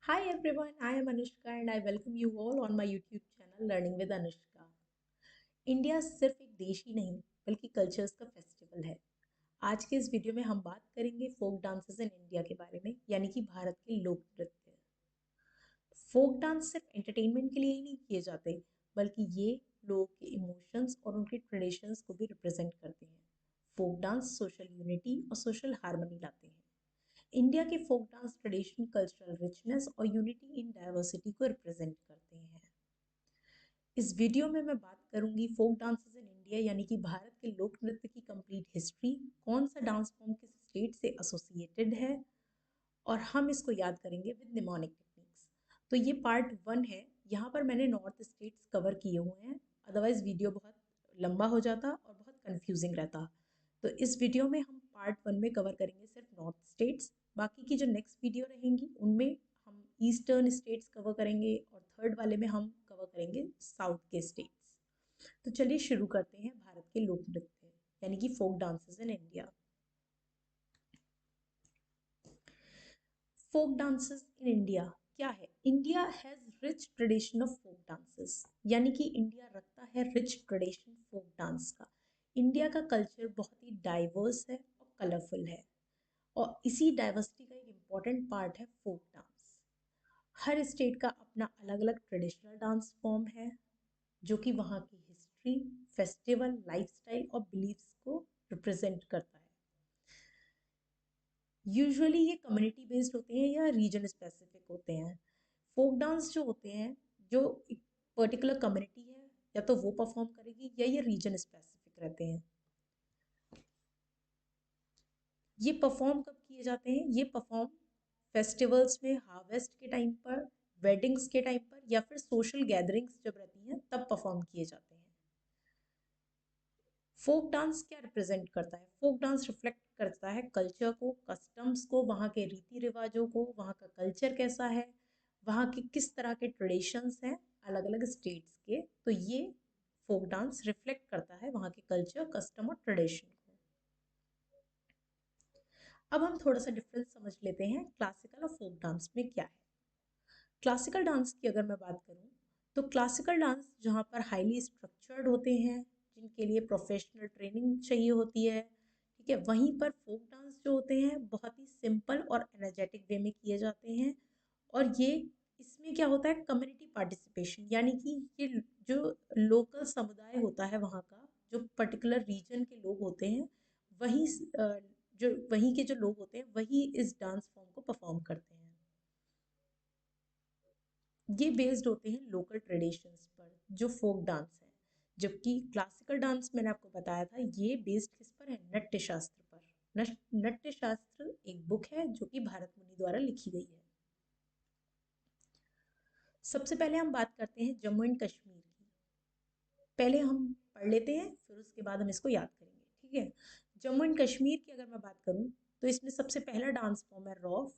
Hi everyone, I am Anushka and I welcome you all on my YouTube channel Learning with Anushka. India सिर्फ एक देश ही नहीं बल्कि cultures का festival है। आज के इस वीडियो में हम बात करेंगे फोक डांसेस इन इंडिया के बारे में, यानी कि भारत के लोक नृत्य। फोक डांस सिर्फ एंटरटेनमेंट के लिए ही नहीं किए जाते, बल्कि ये लोगों के इमोशंस और उनके ट्रेडिशंस को भी रिप्रेजेंट करते हैं। फोक डांस सोशल यूनिटी और सोशल हार्मनी लाते हैं। इंडिया के folk dance tradition cultural richness और यूनिटी इन डाइवर्सिटी को रिप्रेजेंट करते हैं। इस वीडियो में मैं बात करूंगी फोक डांसेस इन इंडिया, यानी कि भारत के लोक नृत्य की कंप्लीट हिस्ट्री, कौन सा डांस फॉर्म किस स्टेट से एसोसिएटेड है, और हम इसको याद करेंगे विद निमोनिक टेक्निक्स। तो ये पार्ट 1 है। यहाँ पर मैंने नॉर्थ स्टेट्स कवर किए हुए हैं, अदरवाइज वीडियो बहुत लंबा हो जाता और बहुत कंफ्यूजिंग रहता। तो इस वीडियो में हम पार्ट 1 में कवर करेंगे सिर्फ नॉर्थ स्टेट्स। बाकी की जो नेक्स्ट वीडियो रहेंगी उनमें हम ईस्टर्न स्टेट्स कवर करेंगे और थर्ड वाले में हम कवर करेंगे साउथ के स्टेट्स। तो चलिए शुरू करते हैं भारत के लोक नृत्य यानी कि folk dances in India. Folk dances in India क्या है? India has rich tradition of folk dances, यानी कि इंडिया रखता है रिच ट्रेडिशन फोक डांस का। इंडिया का कल्चर बहुत ही डाइवर्स है और कलरफुल है, और इसी डाइवर्सिटी का एक इम्पॉर्टेंट पार्ट है फोक डांस। हर स्टेट का अपना अलग अलग ट्रेडिशनल डांस फॉर्म है, जो कि वहाँ की हिस्ट्री, फेस्टिवल, लाइफस्टाइल और बिलीफ्स को रिप्रेजेंट करता है। यूजुअली ये कम्युनिटी बेस्ड होते हैं या रीजन स्पेसिफिक होते हैं। फोक डांस जो होते हैं, जो एक पर्टिकुलर कम्युनिटी है या तो वो परफॉर्म करेगी या ये रीजन स्पेसिफिक रहते हैं। ये परफॉर्म कब किए जाते हैं? ये परफॉर्म फेस्टिवल्स में, हार्वेस्ट के टाइम पर, वेडिंग्स के टाइम पर, या फिर सोशल गैदरिंग्स जब रहती हैं तब परफॉर्म किए जाते हैं। फोक डांस क्या रिप्रेजेंट करता है? फोक डांस रिफ्लेक्ट करता है कल्चर को, कस्टम्स को, वहाँ के रीति रिवाजों को, वहाँ का कल्चर कैसा है, वहाँ के किस तरह के ट्रेडिशंस हैं अलग अलग स्टेट्स के। तो ये फोक डांस रिफ्लेक्ट करता है वहाँ के कल्चर, कस्टम और ट्रेडिशन को। अब हम थोड़ा सा डिफरेंस समझ लेते हैं क्लासिकल और फोक डांस में क्या है। क्लासिकल डांस की अगर मैं बात करूँ तो क्लासिकल डांस जहाँ पर हाईली स्ट्रक्चर्ड होते हैं, जिनके लिए प्रोफेशनल ट्रेनिंग चाहिए होती है, ठीक है, वहीं पर फोक डांस जो होते हैं बहुत ही सिंपल और एनर्जेटिक वे में किए जाते हैं। और ये इसमें क्या होता है, कम्युनिटी पार्टिसिपेशन, यानी कि ये जो लोकल समुदाय होता है वहाँ का, जो पर्टिकुलर रीजन के लोग होते हैं, वही जो वहीं के जो लोग होते हैं वही इस डांस फॉर्म को परफॉर्म करते हैं। ये बेस्ड होते हैं लोकल ट्रेडिशंस पर, जो फोक डांस है। जबकि क्लासिकल डांस मैंने आपको बताया था, ये बेस्ड किस पर है? नाट्य शास्त्र पर। नाट्य शास्त्र एक बुक है जो कि भारत मुनि द्वारा लिखी गई है। सबसे पहले हम बात करते हैं जम्मू एंड कश्मीर की। पहले हम पढ़ लेते हैं, फिर उसके बाद हम इसको याद करेंगे, ठीक है। जम्मू एंड कश्मीर की अगर मैं बात करूं तो इसमें सबसे पहला डांस फॉर्म है रॉफ,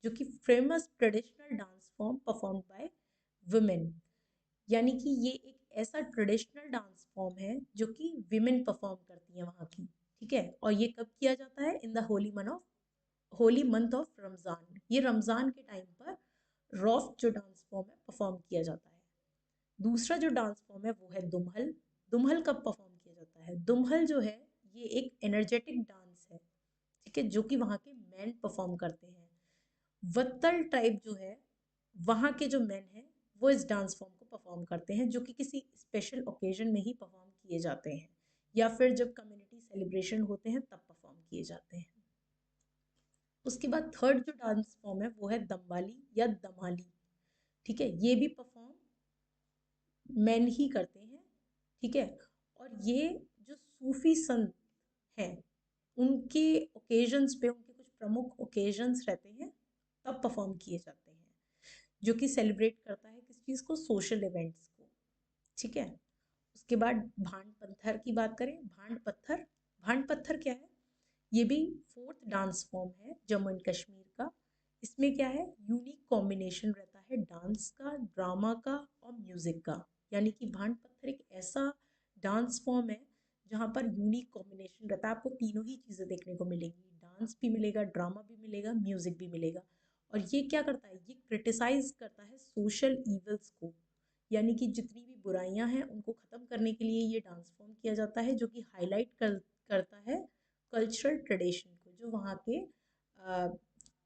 जो कि famous traditional dance form perform by women, यानी कि ये एक ऐसा ट्रेडिशनल डांस फॉर्म है जो कि विमेन परफॉर्म करती हैं वहाँ की, ठीक है। और ये कब किया जाता है? In the Holi month of Ramzan. ये रमज़ान के टाइम पर रॉफ जो डांस फॉर्म है परफॉर्म किया जाता है। दूसरा जो डांस फॉर्म है वो है दुम्हल। दुम्हल कब परफॉर्म किया जाता है? दुम्हल जो है ये एक एनर्जेटिक डांस है, ठीक है, जो कि वहाँ के मैन परफॉर्म करते हैं। वत्तल ट्राइब जो है, वहाँ के जो मैन हैं वो इस डांस फॉर्म को परफॉर्म करते हैं, जो कि किसी स्पेशल ओकेजन में ही परफॉर्म किए जाते हैं, या फिर जब कम्युनिटी सेलिब्रेशन होते हैं तब परफॉर्म किए जाते हैं। उसके बाद थर्ड जो डांस फॉर्म है वो है दमवाली या दमाली, ठीक है। ये भी परफॉर्म मैन ही करते हैं, ठीक है। और ये जो सूफी संत हैं, उनके ओकेजन्स पे, उनके कुछ प्रमुख ओकेजन्स रहते हैं तब परफॉर्म किए जाते हैं, जो कि सेलिब्रेट करता है किस चीज़ को? सोशल इवेंट्स को, ठीक है। उसके बाद भांड पत्थर की बात करें। भांड पत्थर क्या है? ये भी फोर्थ डांस फॉर्म है जम्मू एंड कश्मीर का। इसमें क्या है? यूनिक कॉम्बिनेशन रहता है डांस का, ड्रामा का और म्यूजिक का। यानी कि भांड पत्थर एक ऐसा डांस फॉर्म है जहाँ पर यूनिक कॉम्बिनेशन रहता है। आपको तीनों ही चीज़ें देखने को मिलेंगी, डांस भी मिलेगा, ड्रामा भी मिलेगा, म्यूजिक भी मिलेगा। और ये क्या करता है, ये क्रिटिसाइज करता है सोशल ईवल्स को, यानी कि जितनी भी बुराइयां हैं उनको ख़त्म करने के लिए ये डांस फॉर्म किया जाता है, जो कि करता है कल्चरल ट्रेडिशन को, जो वहाँ के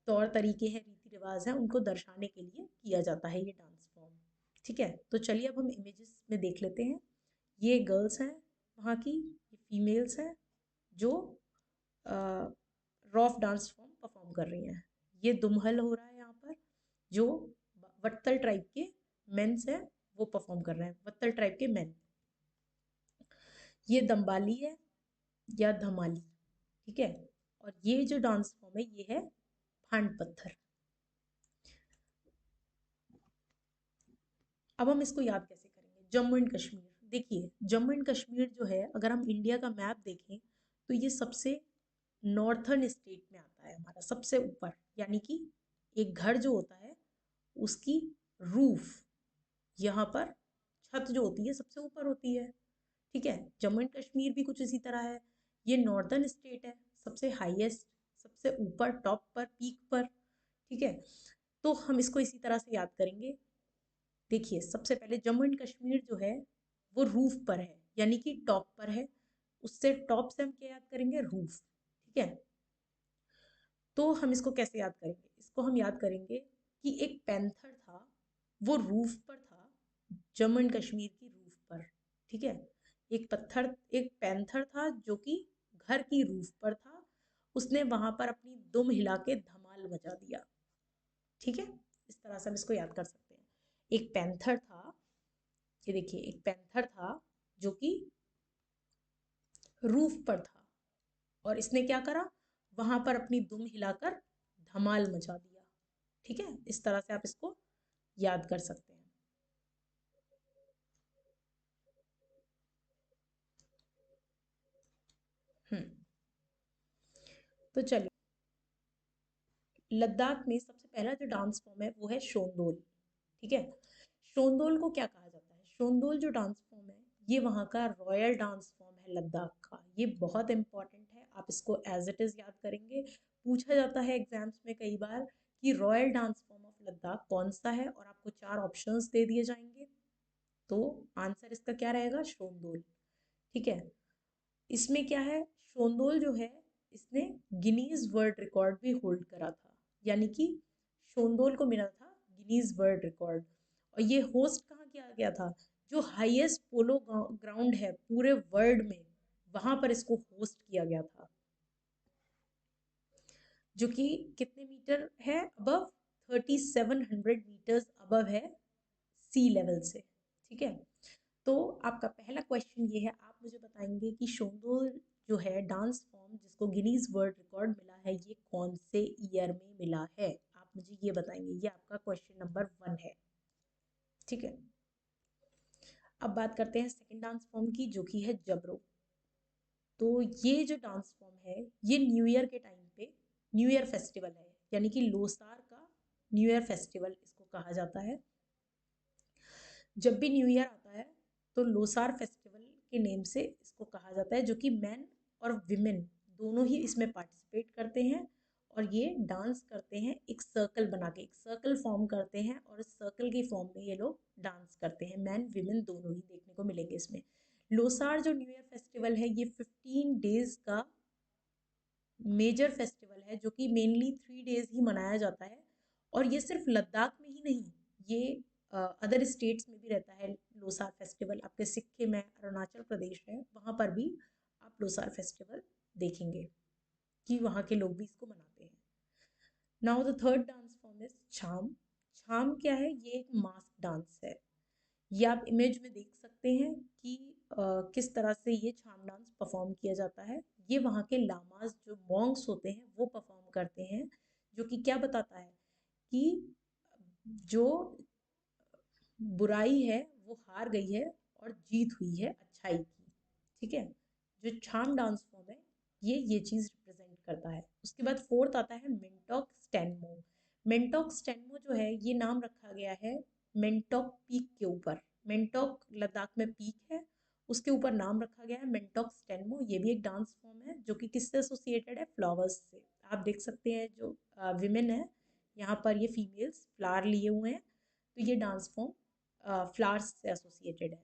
तौर तरीके हैं, रीति रिवाज हैं, उनको दर्शाने के लिए किया जाता है ये डांस फॉर्म। ठीक है, तो चलिए अब हम इमेजेस में देख लेते हैं। ये गर्ल्स हैं वहाँ की, ये फीमेल्स हैं जो रॉफ डांस फॉर्म परफॉर्म कर रही हैं। ये दुमहल हो रहा है यहाँ पर, जो वत्तल ट्राइब के मेंस हैं वो परफॉर्म कर रहे हैं, वत्तल ट्राइब के मेन। ये दम्बाली है या धमाली, ठीक है। और ये जो डांस फॉर्म है ये है भांड पत्थर। अब हम इसको याद कैसे करेंगे, जम्मू एंड कश्मीर। देखिए जम्मू एंड कश्मीर जो है, अगर हम इंडिया का मैप देखें तो ये सबसे नॉर्थर्न स्टेट में आता है, हमारा सबसे ऊपर, यानी कि एक घर जो होता है उसकी रूफ, यहाँ पर छत जो होती है सबसे ऊपर होती है। ठीक है, जम्मू एंड कश्मीर भी कुछ इसी तरह है। ये नॉर्दर्न स्टेट है, सबसे हाईएस्ट, सबसे ऊपर टॉप पर, पीक पर। ठीक है, तो हम इसको इसी तरह से याद करेंगे। देखिए सबसे पहले जम्मू एंड कश्मीर जो है वो रूफ पर है, यानी कि टॉप पर है। उससे टॉप से हम क्या याद करेंगे, रूफ। ठीक है, तो हम इसको कैसे याद करेंगे, इसको हम याद करेंगे कि एक पैंथर था, वो रूफ पर था, जम्मू एंड कश्मीर की रूफ पर। ठीक है, एक पैंथर था जो कि घर की रूफ पर था, उसने वहां पर अपनी दुम हिला के धमाल मचा दिया। ठीक है, इस तरह से हम इसको याद कर सकते हैं। एक पैंथर था, ये देखिए एक पैंथर था जो कि रूफ पर था, और इसने क्या करा, वहां पर अपनी दुम हिलाकर धमाल मचा दिया। ठीक है, इस तरह से आप इसको याद कर सकते हैं। हम्म, तो चलिए, लद्दाख में सबसे पहला जो डांस फॉर्म है वो है शोंदोल। ठीक है, शोंदोल को क्या कहा जाता है, शोंदोल जो डांस फॉर्म है ये वहाँ का रॉयल डांस फॉर्म है लद्दाख का। ये बहुत इंपॉर्टेंट है, आप इसको एज इट इज़ याद करेंगे। पूछा जाता है एग्जाम्स में कई बार कि royal dance form of Ladakh कौन सा है, और आपको 4 ऑप्शंस दे दिए जाएंगे, तो आंसर इसका क्या रहेगा, शोंदोल। ठीक है, इसमें क्या है, शोंदोल जो है इसने गिनीज वर्ल्ड रिकॉर्ड भी होल्ड करा था, यानी कि शोंदोल को मिला था गिनीज वर्ल्ड रिकॉर्ड। और ये होस्ट कहाँ किया गया था, जो हाईएस्ट पोलो ग्राउंड है पूरे वर्ल्ड में, वहां पर इसको होस्ट किया गया था, जो कि कितने मीटर है अबव, 3700 मीटर्स अबव है सी लेवल से। ठीक है, तो आपका पहला क्वेश्चन ये है, आप मुझे बताएंगे कि शोंदोल जो है डांस फॉर्म जिसको गिनीज वर्ल्ड रिकॉर्ड मिला है, ये कौन से ईयर में मिला है, आप मुझे ये बताएंगे। ये आपका क्वेश्चन नंबर 1 है। ठीक है, अब बात करते हैं सेकंड डांस फॉर्म की, जो कि है जबरो। तो ये जो डांस फॉर्म है ये न्यू ईयर के टाइम पे, न्यू ईयर फेस्टिवल है, यानी कि लोसार का न्यू ईयर फेस्टिवल इसको कहा जाता है। जब भी न्यू ईयर आता है तो लोसार फेस्टिवल के नेम से इसको कहा जाता है, जो कि मैन और विमेन दोनों ही इसमें पार्टिसिपेट करते हैं, और ये डांस करते हैं एक सर्कल बना के, एक सर्कल फॉर्म करते हैं, और इस सर्कल की फॉर्म में ये लोग डांस करते हैं, मैन विमेन दोनों ही देखने को मिलेंगे इसमें। लोसार जो न्यू ईयर फेस्टिवल है ये 15 डेज का मेजर फेस्टिवल है, जो कि मेनली 3 डेज ही मनाया जाता है। और ये सिर्फ लद्दाख में ही नहीं, ये अदर स्टेट्स में भी रहता है। लोसार फेस्टिवल आपके सिक्किम है, अरुणाचल प्रदेश है, वहाँ पर भी आप लोसार फेस्टिवल देखेंगे कि वहाँ के लोग भी इसको मनाते हैं। Now the third dance form is Chham. Chham क्या है, ये एक मास्क डांस है। ये आप इमेज में देख सकते हैं कि किस तरह से ये छाम डांस परफॉर्म किया जाता है। ये वहाँ के लामाज जो मॉन्क्स होते हैं वो परफॉर्म करते हैं, जो कि क्या बताता है कि जो बुराई है वो हार गई है और जीत हुई है अच्छाई की। ठीक है, जो छाम डांस फॉर्म है ये चीज़ रिप्रेजेंट करता है। उसके बाद फोर्थ आता है मेंटोक स्टैनमो। मेंटोक स्टैनमो जो है ये नाम रखा गया है मेंटोक पीक के ऊपर। मेंटोक लद्दाख में पीक है, उसके ऊपर नाम रखा गया है मेंटोक स्टैनमो। ये भी एक डांस फॉर्म है जो कि किससे एसोसिएटेड है, फ्लावर्स से। आप देख सकते हैं जो विमेन है यहाँ पर ये फीमेल्स फ्लावर लिए हुए हैं, तो ये डांस फॉर्म फ्लावर्स से एसोसिएटेड है।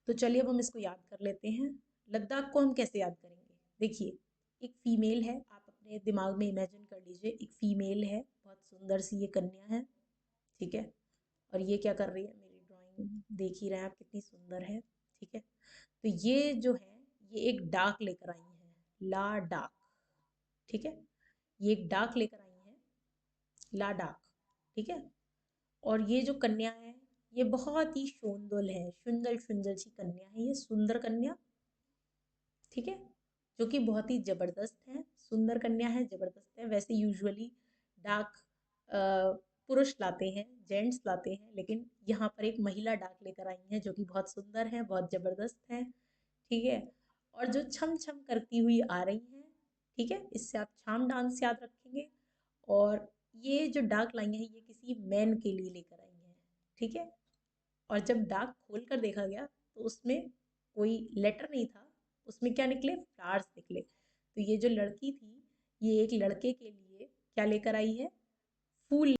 तो चलिए अब हम इसको याद कर लेते हैं। लद्दाख को हम कैसे याद करेंगे? देखिए, एक फीमेल है, आप अपने दिमाग में इमेजिन कर लीजिए, एक फीमेल है, बहुत सुंदर सी ये कन्या है, ठीक है। और ये क्या कर रही है? मेरी ड्राइंग देख ही रहे हैं आप कितनी सुंदर है, ठीक है। तो ये जो है, ये एक डाक लेकर आई है, ला डाक, ठीक है। ये एक डाक लेकर आई है, ला डाक, ठीक है। और ये जो कन्या है, ये बहुत ही शोंदुल है, सुंदर सुंदर सी कन्या है, ये सुंदर कन्या, ठीक है, जो कि बहुत ही जबरदस्त है, सुंदर कन्या है, जबरदस्त है। वैसे यूजुअली डाक पुरुष लाते हैं, जेंट्स लाते हैं, लेकिन यहाँ पर एक महिला डाक लेकर आई है जो कि बहुत सुंदर है, बहुत जबरदस्त है, ठीक है। और जो छम छम करती हुई आ रही हैं, ठीक है, इससे आप छाम डांस याद रखेंगे। और ये जो डाक लाई है, ये किसी मैन के लिए लेकर आई हैं, ठीक है। और जब डाक खोल कर देखा गया तो उसमें कोई लेटर नहीं था, उसमें क्या निकले? फ्लावर्स निकले। तो ये जो लड़की थी, ये एक लड़के के लिए क्या लेकर आई है? फूल।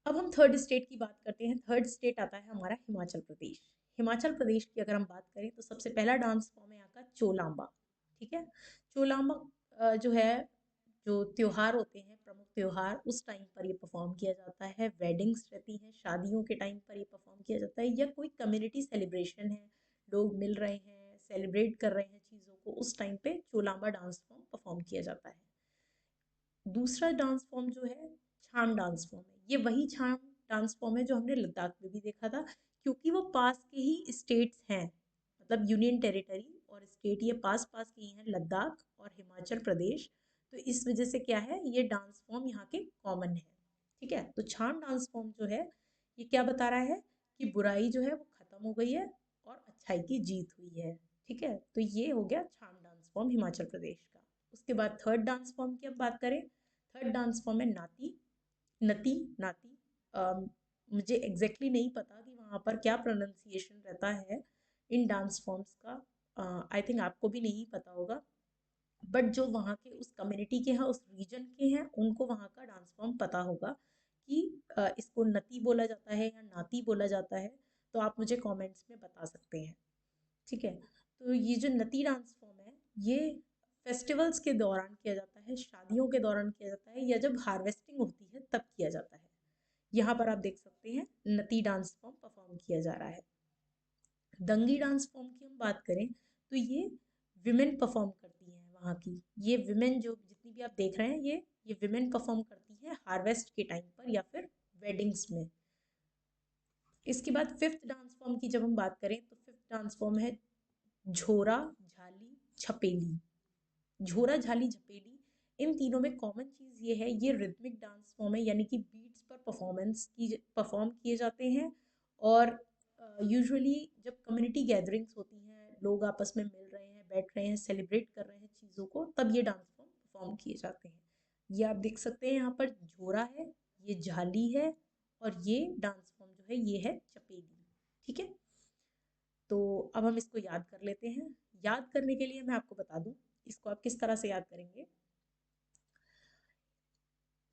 अब हम थर्ड स्टेट की बात करते हैं। थर्ड स्टेट आता है हमारा हिमाचल प्रदेश। हिमाचल प्रदेश की अगर हम बात करें तो सबसे पहला डांस फॉर्म है यहाँ का चोलांबा, ठीक है। चोलांबा जो है, जो त्योहार होते हैं, प्रमुख त्योहार, उस टाइम पर ये परफॉर्म किया जाता है। वेडिंग्स रहती हैं, शादियों के टाइम पर ये परफॉर्म किया जाता है, या कोई कम्युनिटी सेलिब्रेशन है, लोग मिल रहे हैं, सेलिब्रेट कर रहे हैं चीज़ों को, उस टाइम पे चोलांबा डांस फॉर्म परफॉर्म किया जाता है। दूसरा डांस फॉर्म जो है, छाम डांस फॉर्म है। ये वही छाम डांस फॉर्म है जो हमने लद्दाख में भी देखा था, क्योंकि वो पास के ही स्टेट्स हैं, मतलब यूनियन टेरिटरी और स्टेट ये पास पास के ही हैं, लद्दाख और हिमाचल प्रदेश। तो इस वजह से क्या है, ये डांस फॉर्म यहाँ के कॉमन है, ठीक है। तो छाम डांस फॉर्म जो है, ये क्या बता रहा है कि बुराई जो है वो खत्म हो गई है और अच्छाई की जीत हुई है, ठीक है। तो ये हो गया छाम डांस फॉर्म हिमाचल प्रदेश का। उसके बाद थर्ड डांस फॉर्म की अब बात करें। थर्ड डांस फॉर्म है नाती, नती, नाती। मुझे एग्जैक्टली नहीं पता कि वहाँ पर क्या प्रोनाउंसिएशन रहता है इन डांस फॉर्म्स का, आई थिंक आपको भी नहीं पता होगा, बट जो वहाँ के उस कम्युनिटी के हैं, उस रीजन के हैं, उनको वहाँ का डांस फॉर्म पता होगा कि इसको नती बोला जाता है या नाती बोला जाता है। तो आप मुझे कमेंट्स में बता सकते हैं, ठीक है। तो ये जो नती डांस फॉर्म है, ये फेस्टिवल्स के दौरान किया जाता है, शादियों के दौरान किया जाता है, या जब हार्वेस्टिंग होती है तब किया जाता है। यहाँ पर आप देख सकते हैं नती डांस फॉर्म परफॉर्म किया जा रहा है। दंगी डांस फॉर्म की हम बात करें तो ये विमेन परफॉर्म करती हैं वहाँ की। ये विमेन जो जितनी भी आप देख रहे हैं, ये विमेन परफॉर्म करती हैं हार्वेस्ट के टाइम पर या फिर वेडिंग्स में। इसके बाद फिफ्थ डांस फॉर्म की जब हम बात करें तो फिफ्थ डांस फॉर्म है झोरा, झाली, छपेली। झोरा, झाली, झपेली, इन तीनों में कॉमन चीज़ ये है, ये रिदमिक डांस फॉर्म है, यानी कि बीट्स पर परफॉर्म किए जाते हैं। और यूजुअली जब कम्युनिटी गैदरिंग्स होती हैं, लोग आपस में मिल रहे हैं, बैठ रहे हैं, सेलिब्रेट कर रहे हैं चीज़ों को, तब ये डांस फॉर्म परफॉर्म किए जाते हैं। ये आप देख सकते हैं, यहाँ पर झोरा है, ये झाली है, और ये डांस फॉर्म जो है ये है चपेली, ठीक है। तो अब हम इसको याद कर लेते हैं। याद करने के लिए मैं आपको बता दूं, इसको आप किस तरह से याद करेंगे।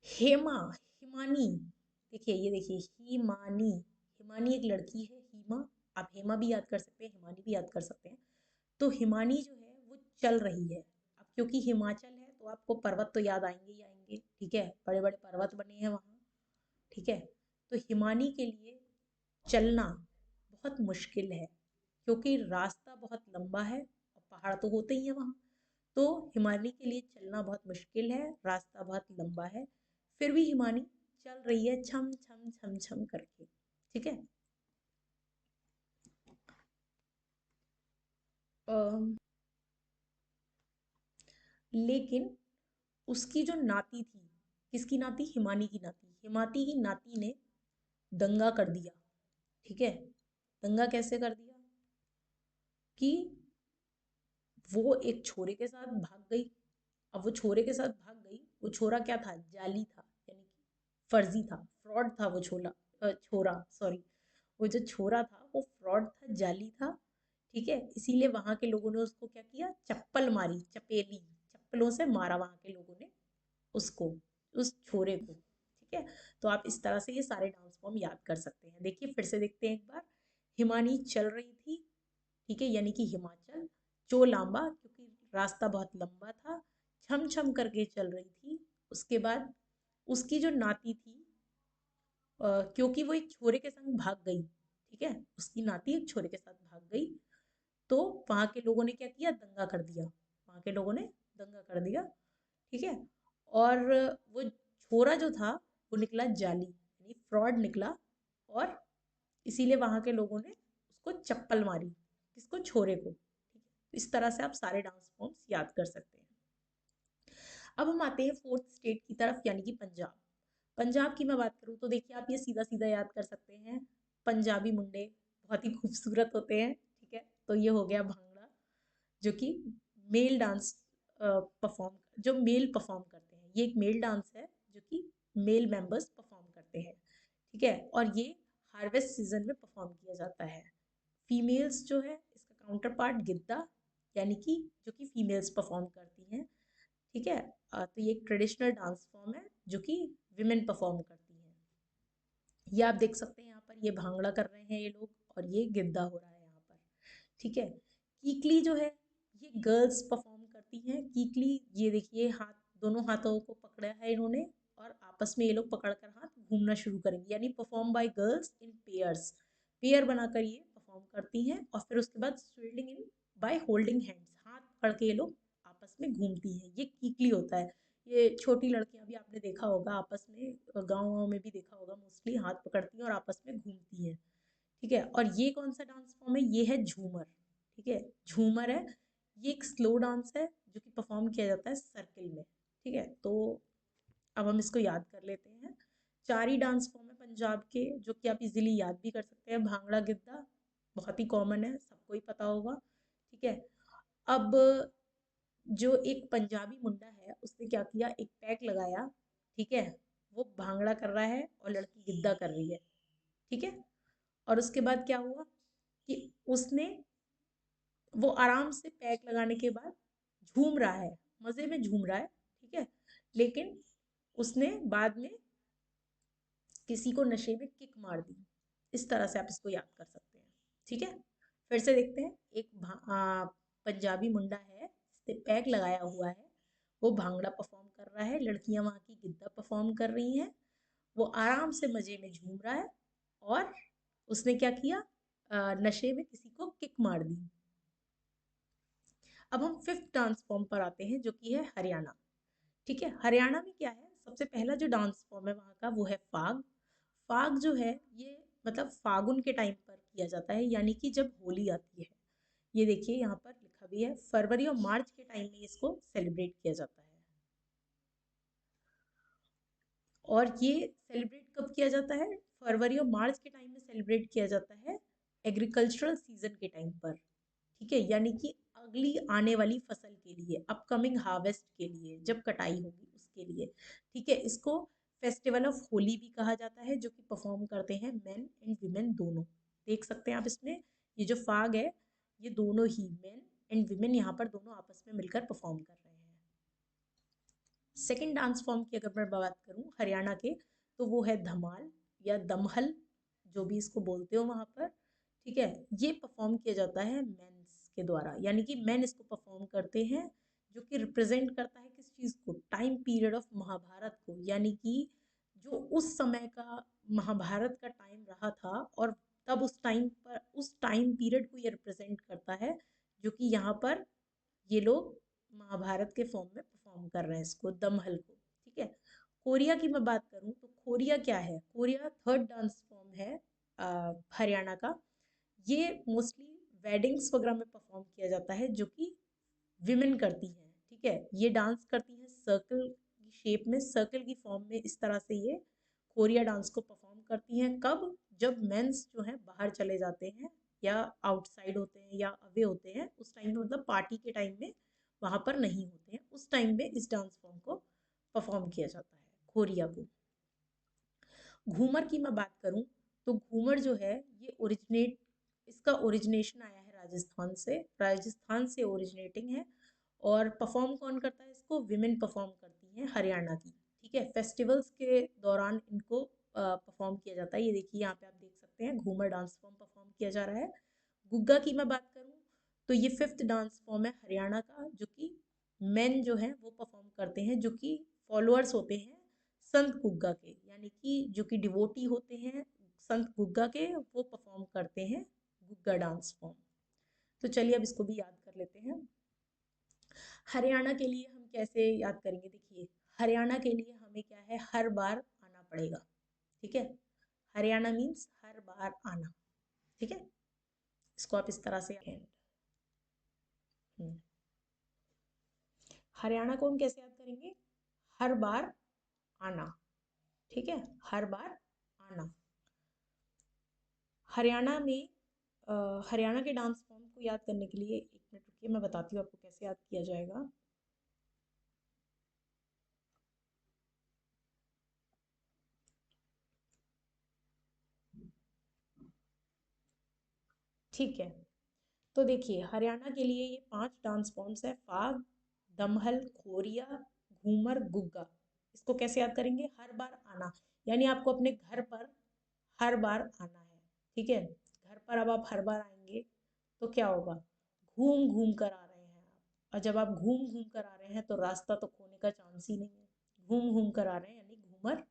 हेमा, हिमानी, देखिए ये देखिए हिमानी, हिमानी एक लड़की है, हीमा। आप हेमा भी याद कर सकते हैं, हिमानी भी याद कर सकते हैं। तो हिमानी जो है वो चल रही है। अब क्योंकि हिमाचल है तो आपको पर्वत तो याद आएंगे ही आएंगे, ठीक है, बड़े बड़े पर्वत बने हैं वहाँ, ठीक है। तो हिमानी के लिए चलना बहुत मुश्किल है, क्योंकि रास्ता बहुत लंबा है और पहाड़ तो होते ही हैं वहाँ। तो हिमानी के लिए चलना बहुत मुश्किल है, रास्ता बहुत लंबा है, फिर भी हिमानी चल रही है छम छम छम छम करके, ठीक है। लेकिन उसकी जो नाती थी, किसकी नाती? हिमानी की नाती। हिमाती की नाती ने दंगा कर दिया, ठीक है। दंगा कैसे कर दिया कि वो एक छोरे के साथ भाग गई। अब वो छोरे के साथ भाग गई, वो छोरा क्या था? जाली था, यानी कि फर्जी था, फ्रॉड था वो छोरा, सॉरी, वो जो छोरा था वो फ्रॉड था, जाली था, ठीक है। इसीलिए वहां के लोगों ने उसको क्या किया? चप्पल मारी, चपेली, चप्पलों से मारा वहां के लोगों ने उसको। उस छोरे को, ठीक है। तो आप इस तरह से ये सारे डांस फॉर्म याद कर सकते हैं। देखिए फिर से देखते हैं एक बार। हिमानी चल रही थी, ठीक है, यानी कि हिमाचल। चो लांबा, क्योंकि रास्ता बहुत लंबा था। छम छम करके चल रही थी। उसके बाद उसकी जो नाती थी, क्योंकि वो एक छोरे के संग भाग गई, ठीक है, उसकी नाती एक छोरे के साथ भाग गई, तो वहां के लोगों ने क्या किया, दंगा कर दिया। वहां के लोगों ने दंगा कर दिया, ठीक है। और वो छोरा जो था वो निकला जाली, यानी फ्रॉड निकला, और इसीलिए वहां के लोगों ने उसको चप्पल मारी, किसको, छोरे को, ठीक है। इस तरह से आप सारे डांस फॉर्म्स याद कर सकते हैं। अब हम आते हैं फोर्थ स्टेट की तरफ, यानी कि पंजाब। पंजाब की मैं बात करूँ तो देखिए आप ये सीधा सीधा याद कर सकते हैं, पंजाबी मुंडे बहुत ही खूबसूरत होते हैं, ठीक है। तो ये हो गया भांगड़ा, जो कि मेल डांस परफॉर्म, जो मेल परफॉर्म करते हैं, ये एक मेल डांस है जो कि मेल मेंबर्स परफॉर्म करते हैं, ठीक है। और ये हार्वेस्ट सीजन में परफॉर्म किया जाता है। फीमेल्स जो है इसका काउंटर पार्ट गिद्दा, यानी कि जो कि फीमेल्स परफॉर्म करती हैं, ठीक है। तो ये एक ट्रेडिशनल डांस फॉर्म है जो कि विमेन परफॉर्म करती हैं। ये आप देख सकते हैं यहाँ पर, ये भांगड़ा कर रहे हैं ये लोग, और ये गिद्दा हो रहा है यहाँ पर, ठीक है। कीकली जो है ये गर्ल्स परफॉर्म करती हैं। कीकली, ये देखिए हाथ, दोनों हाथों को पकड़ा है इन्होंने, और आपस में ये लोग पकड़कर हाथ घूमना शुरू करेंगे, यानी perform by girls in pairs. Pair बनाकर ये परफॉर्म करती हैं, और फिर उसके बाद स्वील्डिंग इन बाय होल्डिंग हैंड्स, हाथ पकड़ के ये लोग आपस में घूमती हैं, ये कीकली होता है। ये छोटी लड़कियां भी आपने देखा होगा आपस में, गाँव में भी देखा होगा, मोस्टली हाथ पकड़ती हैं और आपस में घूमती हैं, ठीक है। और ये कौन सा डांस फॉर्म है, ये है झूमर, ठीक है, झूमर है। ये एक स्लो डांस है जो कि परफॉर्म किया जाता है सर्किल में, ठीक है। तो अब हम इसको याद कर लेते हैं। चार ही डांस फॉर्म है पंजाब के जो कि आप इजीली याद भी कर सकते हैं। भांगड़ा गिद्दा बहुत ही कॉमन है, सबको ही पता होगा, ठीक है। अब जो एक पंजाबी मुंडा है उसने क्या किया, एक पैक लगाया, ठीक है, वो भांगड़ा कर रहा है और लड़की गिद्दा कर रही है, ठीक है। और उसके बाद क्या हुआ कि उसने, वो आराम से पैक लगाने के बाद झूम रहा है, मजे में झूम रहा है, ठीक है। लेकिन उसने बाद में किसी को नशे में किक मार दी। इस तरह से आप इसको याद कर सकते हैं, ठीक है। फिर से देखते हैं। एक पंजाबी मुंडा है जिसने पैक लगाया हुआ है, वो भांगड़ा परफॉर्म कर रहा है, लड़कियां वहां की गिद्दा परफॉर्म कर रही हैं, वो आराम से मजे में झूम रहा है, और उसने क्या किया, नशे में किसी को किक मार दी। अब हम फिफ्थ डांस फॉर्म पर आते हैं जो कि है हरियाणा, ठीक है। हरियाणा में क्या है, सबसे पहला जो डांस फॉर्म है वहाँ का वो है फाग। फाग जो है ये मतलब फागुन के टाइम पर किया जाता है, यानी कि जब होली आती है। ये देखिए यहाँ पर लिखा भी है, फरवरी और मार्च के टाइम में इसको सेलिब्रेट किया जाता है। और ये सेलिब्रेट कब किया जाता है, फरवरी और मार्च के टाइम में सेलिब्रेट किया जाता है, एग्रीकल्चरल सीजन के टाइम पर, ठीक है, यानी कि अगली आने वाली फसल के लिए, अपकमिंग हार्वेस्ट के लिए, जब कटाई होगी उसके लिए, ठीक है। इसको फेस्टिवल ऑफ होली भी कहा जाता है, जो कि परफॉर्म करते हैं मेन एंड वीमेन दोनों। देख सकते हैं आप इसमें, ये जो फाग है ये दोनों ही मेन एंड वीमेन यहाँ पर दोनों आपस में मिलकर परफॉर्म कर रहे हैं। सेकेंड डांस फॉर्म की अगर मैं बात करूँ हरियाणा के, तो वो है धमाल या दमहल, जो भी इसको बोलते हो वहाँ पर, ठीक है। ये परफॉर्म किया जाता है मेंस के द्वारा, यानी कि मेन इसको परफॉर्म करते हैं, जो कि रिप्रेजेंट करता है किस चीज़ को, टाइम पीरियड ऑफ महाभारत को, यानी कि जो उस समय का महाभारत का टाइम रहा था, और तब उस टाइम पर उस टाइम पीरियड को ये रिप्रेजेंट करता है, जो कि यहाँ पर ये लोग महाभारत के फॉर्म में परफॉर्म कर रहे हैं इसको, दमहल को, ठीक है। कोरिया की मैं बात करूं तो कोरिया क्या है, कोरिया थर्ड डांस फॉर्म है हरियाणा का। ये मोस्टली वेडिंग्स वगैरह में परफॉर्म किया जाता है, जो कि विमेन करती हैं, ठीक है। ये डांस करती हैं सर्कल की शेप में, सर्कल की फॉर्म में, इस तरह से ये कोरिया डांस को परफॉर्म करती हैं। कब, जब मेंस जो हैं बाहर चले जाते हैं, या आउटसाइड होते हैं, या अवे होते हैं, उस टाइम में, मतलब पार्टी के टाइम में वहाँ पर नहीं होते हैं, उस टाइम में इस डांस फॉर्म को परफॉर्म किया जाता है, कोरिया को। घूमर की मैं बात करूं तो घूमर जो है ये ओरिजिनेट, इसका ओरिजिनेशन आया है राजस्थान से, राजस्थान से ओरिजिनेटिंग है। और परफॉर्म कौन करता है इसको, विमेन परफॉर्म करती हैं हरियाणा की, ठीक है, फेस्टिवल्स के दौरान इनको परफॉर्म किया जाता है। ये देखिए यहाँ पे आप देख सकते हैं घूमर डांस फॉर्म परफॉर्म किया जा रहा है। गुग्गा की मैं बात करूँ तो ये फिफ्थ डांस फॉर्म है हरियाणा का, जो कि मेन जो है वो परफॉर्म करते हैं, जो कि फॉलोअर्स होते हैं संत गुग्गा के, यानी कि जो कि डिवोटी होते हैं संत गुग्गा के, वो परफॉर्म करते हैं गुग्गा डांस फॉर्म। तो चलिए अब इसको भी याद कर लेते हैं। हरियाणा के लिए हम कैसे याद करेंगे, देखिए हरियाणा के लिए हमें क्या है, हर बार आना पड़ेगा। ठीक है, हरियाणा मीन्स हर बार आना। ठीक है, इसको आप इस तरह से हम्म, हरियाणा को हम कैसे याद करेंगे, हर बार आना। ठीक है, हर बार आना। हरियाणा में हरियाणा के डांस फॉर्म को याद करने के लिए एक मिनट रुकिए, मैं बताती हूँ आपको कैसे याद किया जाएगा। ठीक है, तो देखिए हरियाणा के लिए ये 5 डांस फॉर्म्स है, फाग, दमहल, खोरिया, घूमर, गुग्गा। इसको कैसे याद करेंगे, हर बार आना, यानी आपको अपने घर पर हर बार आना है। ठीक है, घर पर अब आप हर बार आएंगे तो क्या होगा, घूम घूम कर आ रहे हैं आप, और जब आप घूम घूम कर आ रहे हैं तो रास्ता तो खोने का चांस ही नहीं है। घूम घूम कर आ रहे हैं यानी घूमर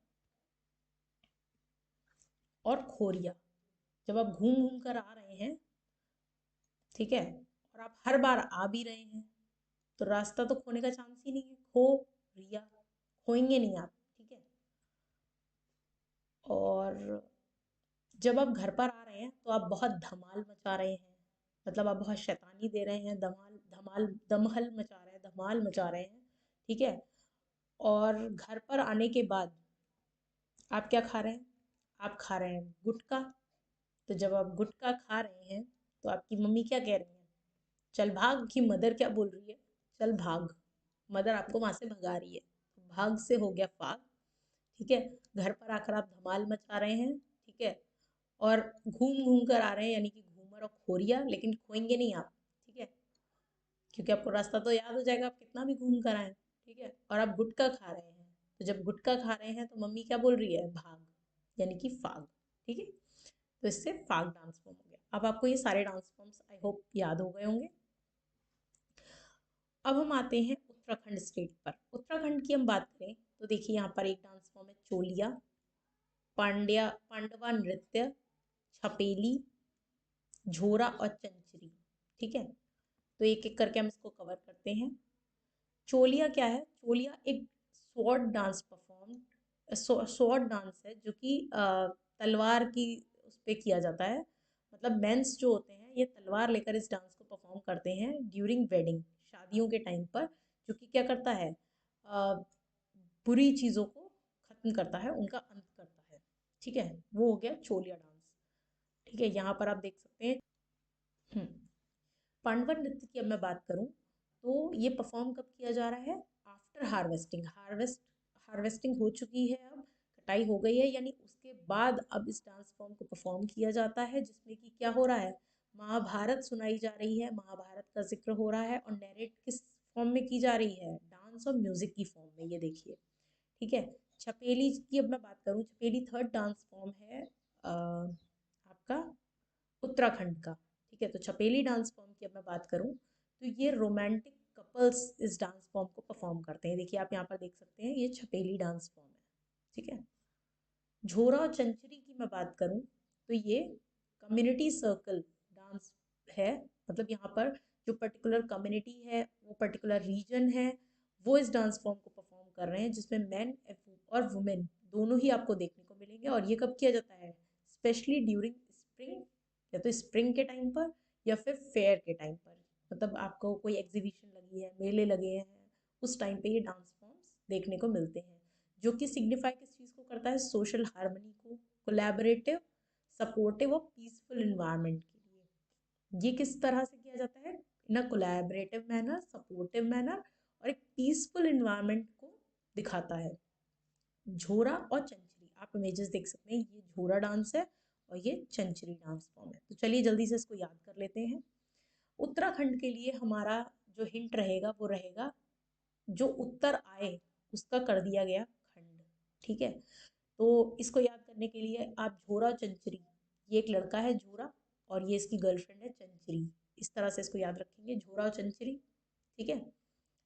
और खोरिया। जब आप घूम घूम कर आ रहे हैं, ठीक है, और आप हर बार आ भी रहे हैं, तो रास्ता तो खोने का चांस ही नहीं है, खो रिया, खोएंगे नहीं आप। ठीक है, और जब आप घर पर आ रहे हैं तो आप बहुत धमाल मचा रहे हैं, मतलब आप बहुत शैतानी दे रहे हैं, धमाल धमाल दमहल मचा रहे हैं, धमाल मचा रहे हैं। ठीक है, और घर पर आने के बाद आप क्या खा रहे हैं, आप खा रहे हैं गुटखा। तो जब आप गुटखा खा रहे हैं तो आपकी मम्मी क्या कह रही है, चल भाग, की मदर क्या बोल रही है, चल भाग, मदर आपको वहां से भगा रही है। भाग से हो गया फाग। ठीक है, घर पर आकर आप धमाल मचा रहे हैं। ठीक है, और घूम घूम कर आ रहे हैं, यानी कि घूमर और खोरिया, लेकिन खोएंगे नहीं आप। ठीक है, क्योंकि आपको रास्ता तो याद हो जाएगा, आप कितना भी घूम कर आए। ठीक है, और आप गुटखा खा रहे हैं, तो जब गुटखा खा रहे हैं तो मम्मी क्या बोल रही है, भाग, यानी कि फाग। ठीक है, तो इससे फाग डांस फॉर्म हो गया। अब आपको ये सारे डांस फॉर्म्स आई होप याद हो गए होंगे। अब हम आते हैं उत्तराखंड स्टेट पर। उत्तराखंड की हम बात करें तो देखिए यहाँ पर एक डांस फॉर्म है चोलिया, पांडवा नृत्य, छपेली, झोरा और चंचरी। ठीक है, तो एक एक करके हम इसको कवर करते हैं। चोलिया क्या है, चोलिया एक स्वॉर्ड डांस स्वॉर्ड डांस है, जो कि तलवार की उस पे किया जाता है। मतलब मेंस जो होते हैं ये तलवार लेकर इस डांस को परफॉर्म करते हैं ड्यूरिंग वेडिंग, शादियों के टाइम पर, जो कि क्या करता है, अ, बुरी चीज़ों को खत्म करता है, उनका अंत करता है। ठीक है, वो हो गया चोलिया डांस। ठीक है, यहाँ पर आप देख सकते हैं। हम्म, पांडवा नृत्य की अब मैं बात करूं तो ये परफॉर्म कब किया जा रहा है, आफ्टर हार्वेस्टिंग। हार्वेस्टिंग हो चुकी है, अब कटाई हो गई है, यानी उसके बाद अब इस डांस फॉर्म को परफॉर्म किया जाता है, जिसमें कि क्या हो रहा है, महाभारत सुनाई जा रही है, महाभारत का जिक्र हो रहा है, और नैरेट किस फॉर्म में की जा रही है, डांस और म्यूजिक की फॉर्म में, ये देखिए। ठीक है, छपेली की अब मैं बात करूं, छपेली थर्ड डांस फॉर्म है आपका उत्तराखंड का। ठीक है, तो छपेली डांस फॉर्म की अब मैं बात करूं तो ये रोमांटिक कपल्स इस डांस फॉर्म को परफॉर्म करते हैं। देखिए आप यहाँ पर देख सकते हैं, ये छपेली डांस फॉर्म है। ठीक है, झोरा और चंचरी की मैं बात करूं तो ये कम्युनिटी सर्कल डांस है। मतलब यहाँ पर जो पर्टिकुलर कम्युनिटी है, वो पर्टिकुलर रीजन है, वो इस डांस फॉर्म को परफॉर्म कर रहे हैं, जिसमें मेन और वुमेन दोनों ही आपको देखने को मिलेंगे। और ये कब किया जाता है, स्पेशली ड्यूरिंग स्प्रिंग, या तो स्प्रिंग के टाइम पर या फिर फेयर के टाइम पर। मतलब आपको कोई एग्जीबिशन लगी है, मेले लगे हैं, उस टाइम पे ये डांस फॉर्म्स देखने को मिलते हैं, जो कि सिग्निफाई किस चीज़ को करता है, सोशल हार्मनी को, कोलैबोरेटिव, सपोर्टिव और पीसफुल इन्वायरमेंट के लिए। ये किस तरह से किया जाता है, in a collaborative manner, supportive manner, और एक पीसफुल इन्वायरमेंट को दिखाता है। झोरा और चंचरी, आप इमेजेस देख सकते हैं, ये झोरा डांस है और ये चंचरी डांस फॉर्म है। तो चलिए जल्दी से इसको याद कर लेते हैं। उत्तराखंड के लिए हमारा जो हिंट रहेगा वो रहेगा, जो उत्तर आए उसका कर दिया गया खंड। ठीक है, तो इसको याद करने के लिए आप झोरा चंचरी, ये एक लड़का है झोरा और ये इसकी गर्लफ्रेंड है चंचरी, इस तरह से इसको याद रखेंगे, झोरा और चंचरी। ठीक है,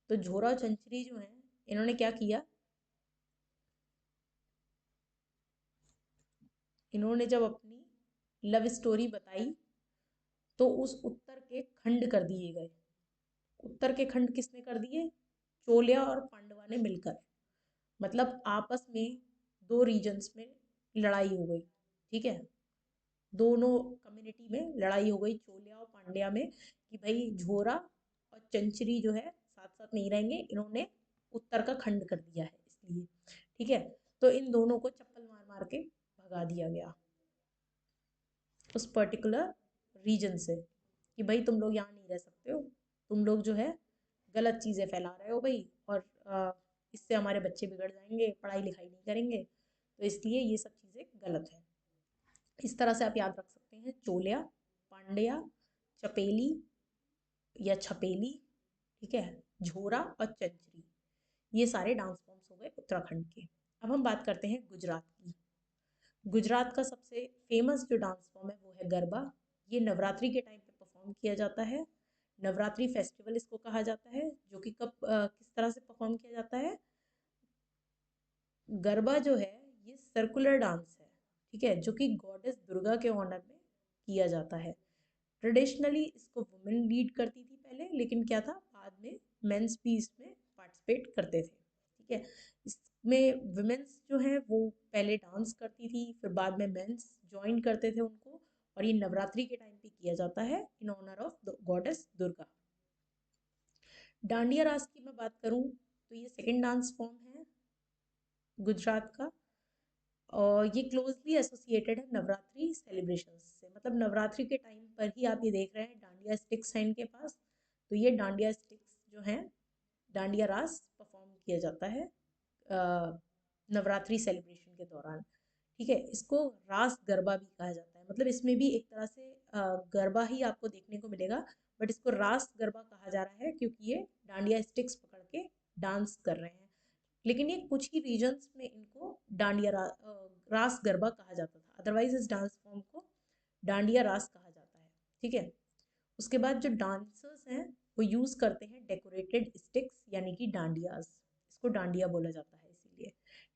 तो झोरा और चंचरी जो है, इन्होंने क्या किया, इन्होंने जब अपनी लव स्टोरी बताई तो उस उत्तर के खंड कर दिए गए। उत्तर के खंड किसने कर दिए, चोलिया और पांडवा ने मिलकर, मतलब आपस में दो रीजन्स में लड़ाई हो गई। ठीक है, दोनों कम्युनिटी में लड़ाई हो गई, चोलिया और पांड्या में, कि भाई झोरा और चंचरी जो है साथ साथ नहीं रहेंगे, इन्होंने उत्तर का खंड कर दिया है इसलिए। ठीक है, तो इन दोनों को चप्पल मार मार के भगा दिया गया उस पर्टिकुलर रीजन से, कि भाई तुम लोग यहाँ नहीं रह सकते हो, तुम लोग जो है गलत चीज़ें फैला रहे हो भाई, और इससे हमारे बच्चे बिगड़ जाएंगे, पढ़ाई लिखाई नहीं करेंगे, तो इसलिए ये सब चीज़ें गलत है। इस तरह से आप याद रख सकते हैं, चोलिया, पांड्या, चपेली या छपेली, ठीक है, झोरा और चंचरी, ये सारे डांस फॉर्म्स हो गए उत्तराखंड के। अब हम बात करते हैं गुजरात की। गुजरात का सबसे फेमस जो डांस फॉर्म है वो है गरबा। ये नवरात्रि के टाइम पे परफॉर्म किया जाता है, नवरात्रि फेस्टिवल इसको कहा जाता है, जो कि कब किस तरह से परफॉर्म किया जाता है, गरबा जो है ये सर्कुलर डांस है, ठीक है, जो कि गॉडेस दुर्गा के ऑनर में किया जाता है। ट्रेडिशनली इसको वुमेन लीड करती थी पहले, लेकिन क्या था, बाद में मेंस भी इसमें पार्टिसिपेट करते थे। ठीक है, इसमें वुमेन्स जो है वो पहले डांस करती थी, फिर बाद में मेंस ज्वाइन करते थे उनको, और ये नवरात्रि के टाइम पे किया जाता है in honour of goddess Durga. Dandiya Raas की मैं बात करूं तो ये सेकेंड डांस फॉर्म है गुजरात का, और ये क्लोजली एसोसिएटेड है नवरात्रि सेलिब्रेशन से, मतलब नवरात्रि के टाइम पर ही आप ये देख रहे हैं डांडिया स्टिक्स हैं इनके पास, तो ये डांडिया स्टिक्स जो हैं, डांडिया रास परफॉर्म किया जाता है नवरात्रि सेलिब्रेशन के दौरान। ठीक है, इसको रास गरबा भी कहा जाता है, मतलब इसमें भी एक तरह से गरबा ही आपको देखने को मिलेगा, बट इसको रास गरबा कहा जा रहा है क्योंकि ये डांडिया स्टिक्स पकड़ के डांस कर रहे हैं। लेकिन ये कुछ ही रीजन्स में इनको रास गरबा कहा जाता था, अदरवाइज इस डांस फॉर्म को डांडिया रास कहा जाता है। ठीक है, उसके बाद जो डांसर्स हैं वो यूज़ करते हैं डेकोरेटेड स्टिक्स यानी कि डांडियाज, इसको डांडिया बोला जाता है इसीलिए।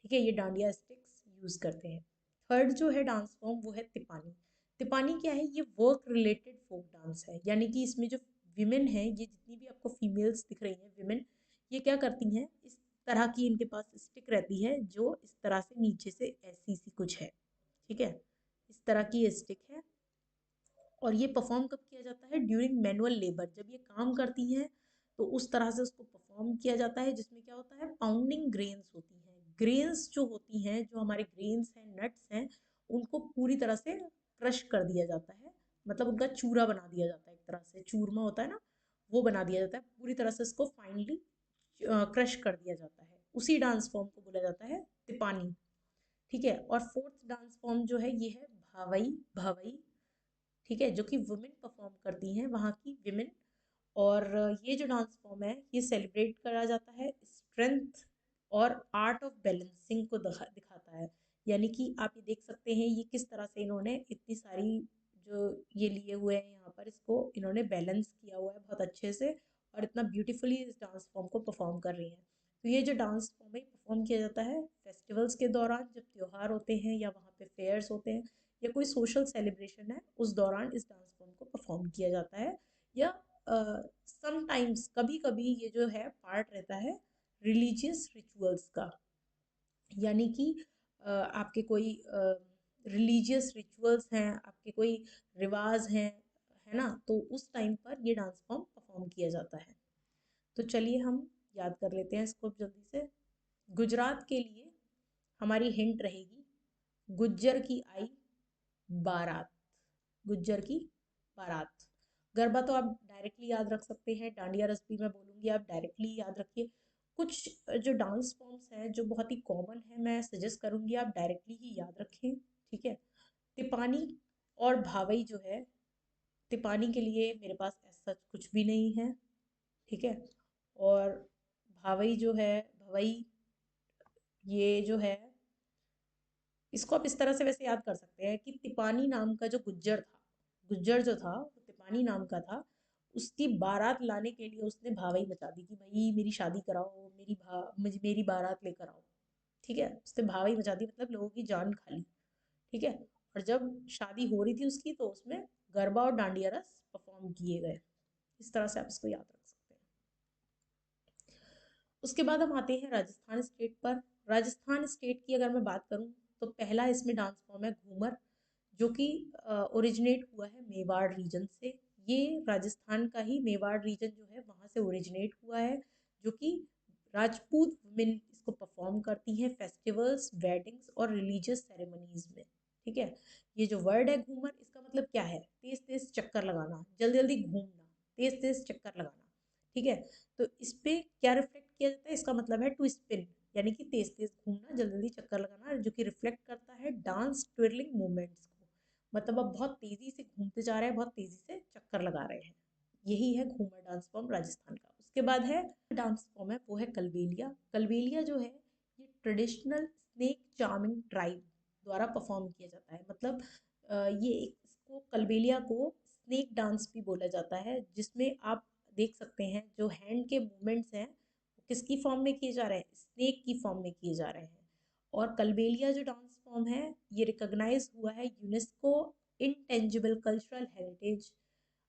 ठीक है, ये डांडिया स्टिक्स यूज़ करते हैं। थर्ड जो है डांस फॉर्म वो है तिपानी। तिपानी क्या है, ये वर्क रिलेटेड फोक डांस है, यानी कि इसमें जो विमेन है, ये जितनी भी आपको फीमेल्स दिख रही हैं विमेन, ये क्या करती हैं, इस तरह की इनके पास स्टिक रहती है जो इस तरह से नीचे से ऐसी सी कुछ है। ठीक है, इस तरह की ये स्टिक है, और ये परफॉर्म कब किया जाता है, ड्यूरिंग मैनुअल लेबर, जब ये काम करती हैं तो उस तरह से उसको परफॉर्म किया जाता है, जिसमें क्या होता है, पाउंडिंग ग्रेन्स होती हैं, ग्रेन्स जो होती हैं, जो हमारे ग्रेन्स हैं, नट्स हैं, उनको पूरी तरह से क्रश कर दिया जाता है, मतलब उनका चूरा बना दिया जाता है, एक तरह से चूरमा होता है ना, वो बना दिया जाता है, पूरी तरह से इसको फाइनली क्रश कर दिया जाता है। उसी डांस फॉर्म को बोला जाता है तिपानी। ठीक है, और फोर्थ डांस फॉर्म जो है ये है भावई। भावई, ठीक है, जो कि वुमेन परफॉर्म करती हैं, वहाँ की विमेन, और ये जो डांस फॉर्म है ये सेलिब्रेट करा जाता है स्ट्रेंथ और आर्ट ऑफ बैलेंसिंग को दिखाता है, यानी कि आप ये देख सकते हैं ये किस तरह से इन्होंने इतनी सारी जो ये लिए हुए हैं यहाँ पर, इसको इन्होंने बैलेंस किया हुआ है बहुत अच्छे से, और इतना ब्यूटीफुली इस डांस फॉर्म को परफॉर्म कर रही हैं। तो ये जो डांस फॉर्म है परफॉर्म किया जाता है फेस्टिवल्स के दौरान, जब त्यौहार होते हैं या वहाँ पे फेयर्स होते हैं या कोई सोशल सेलिब्रेशन है, उस दौरान इस डांस फॉर्म को परफॉर्म किया जाता है, या समटाइम्स कभी कभी ये जो है पार्ट रहता है रिलीजियस रिचुअल्स का, यानी कि आपके कोई रिलीजियस रिचुअल्स हैं, आपके कोई रिवाज हैं, है ना, तो उस टाइम पर ये डांस फॉर्म परफॉर्म किया जाता है। तो चलिए हम याद कर लेते हैं इसको जल्दी से। गुजरात के लिए हमारी हिंट रहेगी, गुज्जर की आई बारात। गुज्जर की बारात। गरबा तो आप डायरेक्टली याद रख सकते हैं, डांडिया रस भी मैं बोलूँगी, आप डायरेक्टली याद रखिए। कुछ जो डांस फॉर्म्स हैं जो बहुत ही कॉमन है, मैं सजेस्ट करूँगी आप डायरेक्टली ही याद रखें। ठीक है, तिपानी और भावई जो है, तिपानी के लिए मेरे पास ऐसा कुछ भी नहीं है। ठीक है, और भावई जो है, भवई, ये जो है इसको आप इस तरह से वैसे याद कर सकते हैं कि तिपानी नाम का जो गुज्जर था, गुज्जर जो था वो तिपानी नाम का था, उसकी बारात लाने के लिए उसने भावई मचा दी कि भाई मेरी शादी कराओ, मुझे मेरी बारात लेकर आओ। ठीक है, उसने भावई मचा दी मतलब लोगों की जान खा ली। ठीक है, और जब शादी हो रही थी उसकी तो उसमें गरबा और डांडिया रस परफॉर्म किए गए। इस तरह से आप इसको याद रख सकते हैं। उसके बाद हम आते हैं राजस्थान स्टेट पर। राजस्थान स्टेट की अगर मैं बात करूं तो पहला इसमें डांस फॉर्म है घूमर, जो कि ओरिजिनेट हुआ है मेवाड़ रीजन से। ये राजस्थान का ही मेवाड़ रीजन जो है वहाँ से ओरिजिनेट हुआ है, जो कि राजपूत वुमेन इसको परफॉर्म करती हैं फेस्टिवल्स, वेडिंग्स और रिलीजियस सेरेमनीज में। ठीक है, ये जो वर्ड है घूमर, इसका मतलब क्या है? तेज तेज चक्कर लगाना, जल्दी जल्दी घूमना, तेज तेज चक्कर लगाना। ठीक है, तो इस पे क्या रिफ्लेक्ट किया जाता है? इसका मतलब है टू स्पिन, यानी कि तेज तेज घूमना, जल्दी जल्दी चक्कर लगाना, जो कि रिफ्लेक्ट करता है डांस ट्विरलिंग मूवमेंट्स को। मतलब आप बहुत तेजी से घूमते जा रहे हैं, बहुत तेजी से चक्कर लगा रहे हैं। यही है घूमर डांस फॉर्म राजस्थान का। उसके बाद है डांस फॉर्म है वो है कलबेलिया। कलबेलिया जो है ये ट्रेडिशनल स्नेक चार्मिंग ट्राइब द्वारा परफॉर्म किया जाता है। मतलब ये इसको कलबेलिया को स्नेक डांस भी बोला जाता है, जिसमें आप देख सकते हैं जो हैंड के मूवमेंट्स हैं वो किसकी फॉर्म में किए जा रहे हैं? स्नेक की फॉर्म में किए जा रहे हैं। और कलबेलिया जो डांस फॉर्म है ये रिकॉग्नाइज हुआ है यूनेस्को इनटेंजिबल कल्चरल हेरिटेज,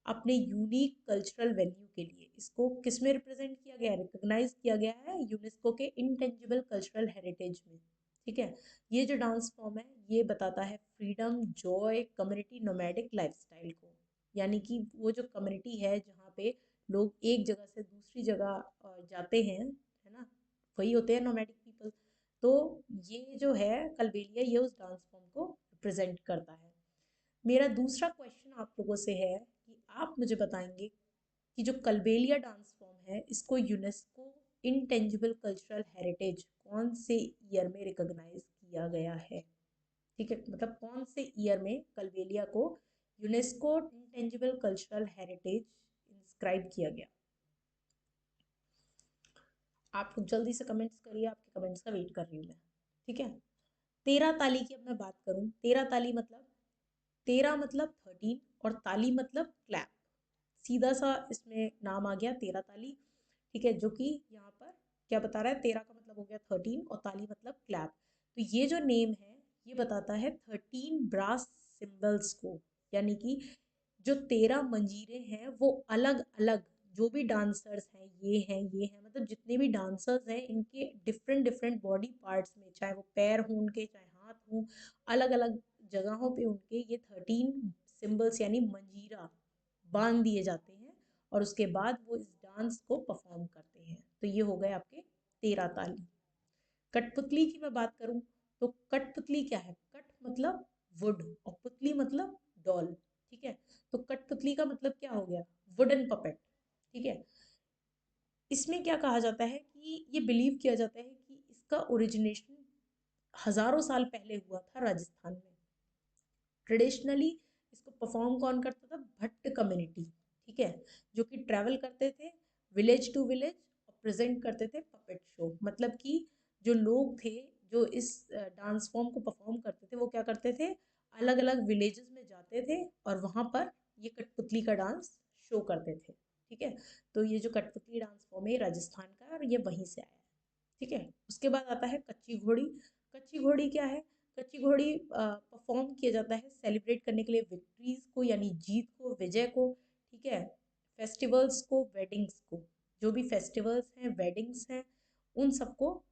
अपने यूनिक कल्चरल वैल्यू के लिए। इसको किस में रिप्रेजेंट किया गया है? रिकॉग्नाइज किया गया है यूनेस्को के इनटेंजिबल कल्चरल हेरिटेज में। ठीक है, ये जो डांस फॉर्म है ये बताता है freedom, Joy, community, nomadic lifestyle को। यानी कि वो जो कम्युनिटी है जहाँ पे लोग एक जगह से दूसरी जगह जाते हैं, है ना, वही होते हैं नोमैडिक पीपल। तो ये जो है कलबेलिया, ये उस डांस फॉर्म को रिप्रेजेंट करता है। मेरा दूसरा क्वेश्चन आप लोगों से है कि आप मुझे बताएंगे कि जो कलबेलिया डांस फॉर्म है इसको यूनेस्को इनटेंजिबल कल्चरल हेरिटेज कौन से ईयर में रिकॉग्नाइज किया गया है? ठीक है, मतलब कौन से ईयर में कलबेलिया को UNESCO intangible cultural heritage inscribe किया गया? आप लोग जल्दी से कमेंट्स करिए, आपके कमेंट्स का वेट कर रही हूँ मैं। ठीक है, तेरह ताली की अब मैं बात करूँ। तेरह ताली मतलब, तेरह मतलब 13 और ताली मतलब क्लैप। सीधा सा इसमें नाम आ गया तेरह ताली। ठीक है, जो कि यहाँ पर क्या बता रहा है? तेरह का मतलब हो गया 13 और ताली मतलब क्लैप। तो ये जो नेम है ये बताता है 13 ब्रास सिंबल्स को, यानी कि जो तेरह मंजीरे हैं वो अलग अलग, जो भी डांसर्स हैं ये हैं मतलब जितने भी डांसर्स हैं इनके डिफरेंट डिफरेंट बॉडी पार्ट्स में, चाहे वो पैर हों उनके, चाहे हाथ हों, अलग अलग जगहों पे उनके ये 13 सिंबल्स यानी मंजीरा बांध दिए जाते हैं, और उसके बाद वो इस डांस को परफॉर्म करते हैं। तो ये हो गए आपके तेरह ताली। कठपुतली की मैं बात करूं तो कठपुतली क्या है? कठ मतलब वुड और पुतली मतलब डॉल। ठीक है, तो कठपुतली का मतलब क्या हो गया? Wooden puppet. ठीक है, इसमें क्या कहा जाता है कि ये बिलीव किया जाता है कि इसका ओरिजिनेशन हजारों साल पहले हुआ था राजस्थान में। ट्रेडिशनली इसको परफॉर्म कौन करता था? भट्ट कम्युनिटी। ठीक है, जो कि ट्रैवल करते थे विलेज टू विलेज और प्रेजेंट करते थे पपेट शो। मतलब कि जो लोग थे जो इस डांस फॉर्म को परफॉर्म करते थे वो क्या करते थे? अलग अलग विलेजेस में जाते थे और वहाँ पर ये कठपुतली का डांस शो करते थे। ठीक है, तो ये जो कठपुतली डांस फॉर्म है राजस्थान का है और ये वहीं से आया है। ठीक है, उसके बाद आता है कच्ची घोड़ी। कच्ची घोड़ी क्या है? कच्ची घोड़ी परफॉर्म किया जाता है सेलिब्रेट करने के लिए विक्ट्रीज को, यानी जीत को, विजय को। ठीक है, फेस्टिवल्स को, वेडिंग्स को, जो भी फेस्टिवल्स हैं, वेडिंग्स हैं, उन सबको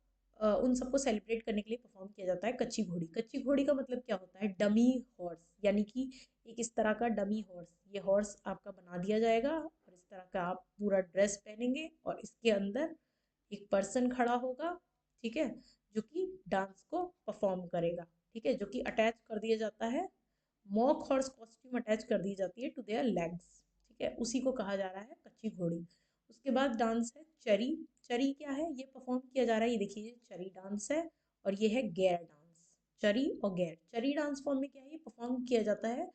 उन सबको सेलिब्रेट करने के लिए परफॉर्म किया जाता है कच्ची घोड़ी। कच्ची घोड़ी का मतलब क्या होता है? डमी हॉर्स, यानी कि एक इस तरह का डमी हॉर्स, ये हॉर्स आपका बना दिया जाएगा और इस तरह का आप पूरा ड्रेस पहनेंगे और इसके अंदर एक पर्सन खड़ा होगा। ठीक है, जो कि डांस को परफॉर्म करेगा। ठीक है, जो कि अटैच कर दिया जाता है, मॉक हॉर्स कॉस्ट्यूम अटैच कर दी जाती है टू देयर लेग्स। ठीक है, उसी को कहा जा रहा है कच्ची घोड़ी। उसके बाद डांस है चरी। चरी क्या है? ये परफॉर्म किया जा रहा है, ये देखिए चरी डांस है और ये है गैर डांस। चरी और गैर, चरी डांस फॉर्म में क्या है? ये परफॉर्म किया जाता है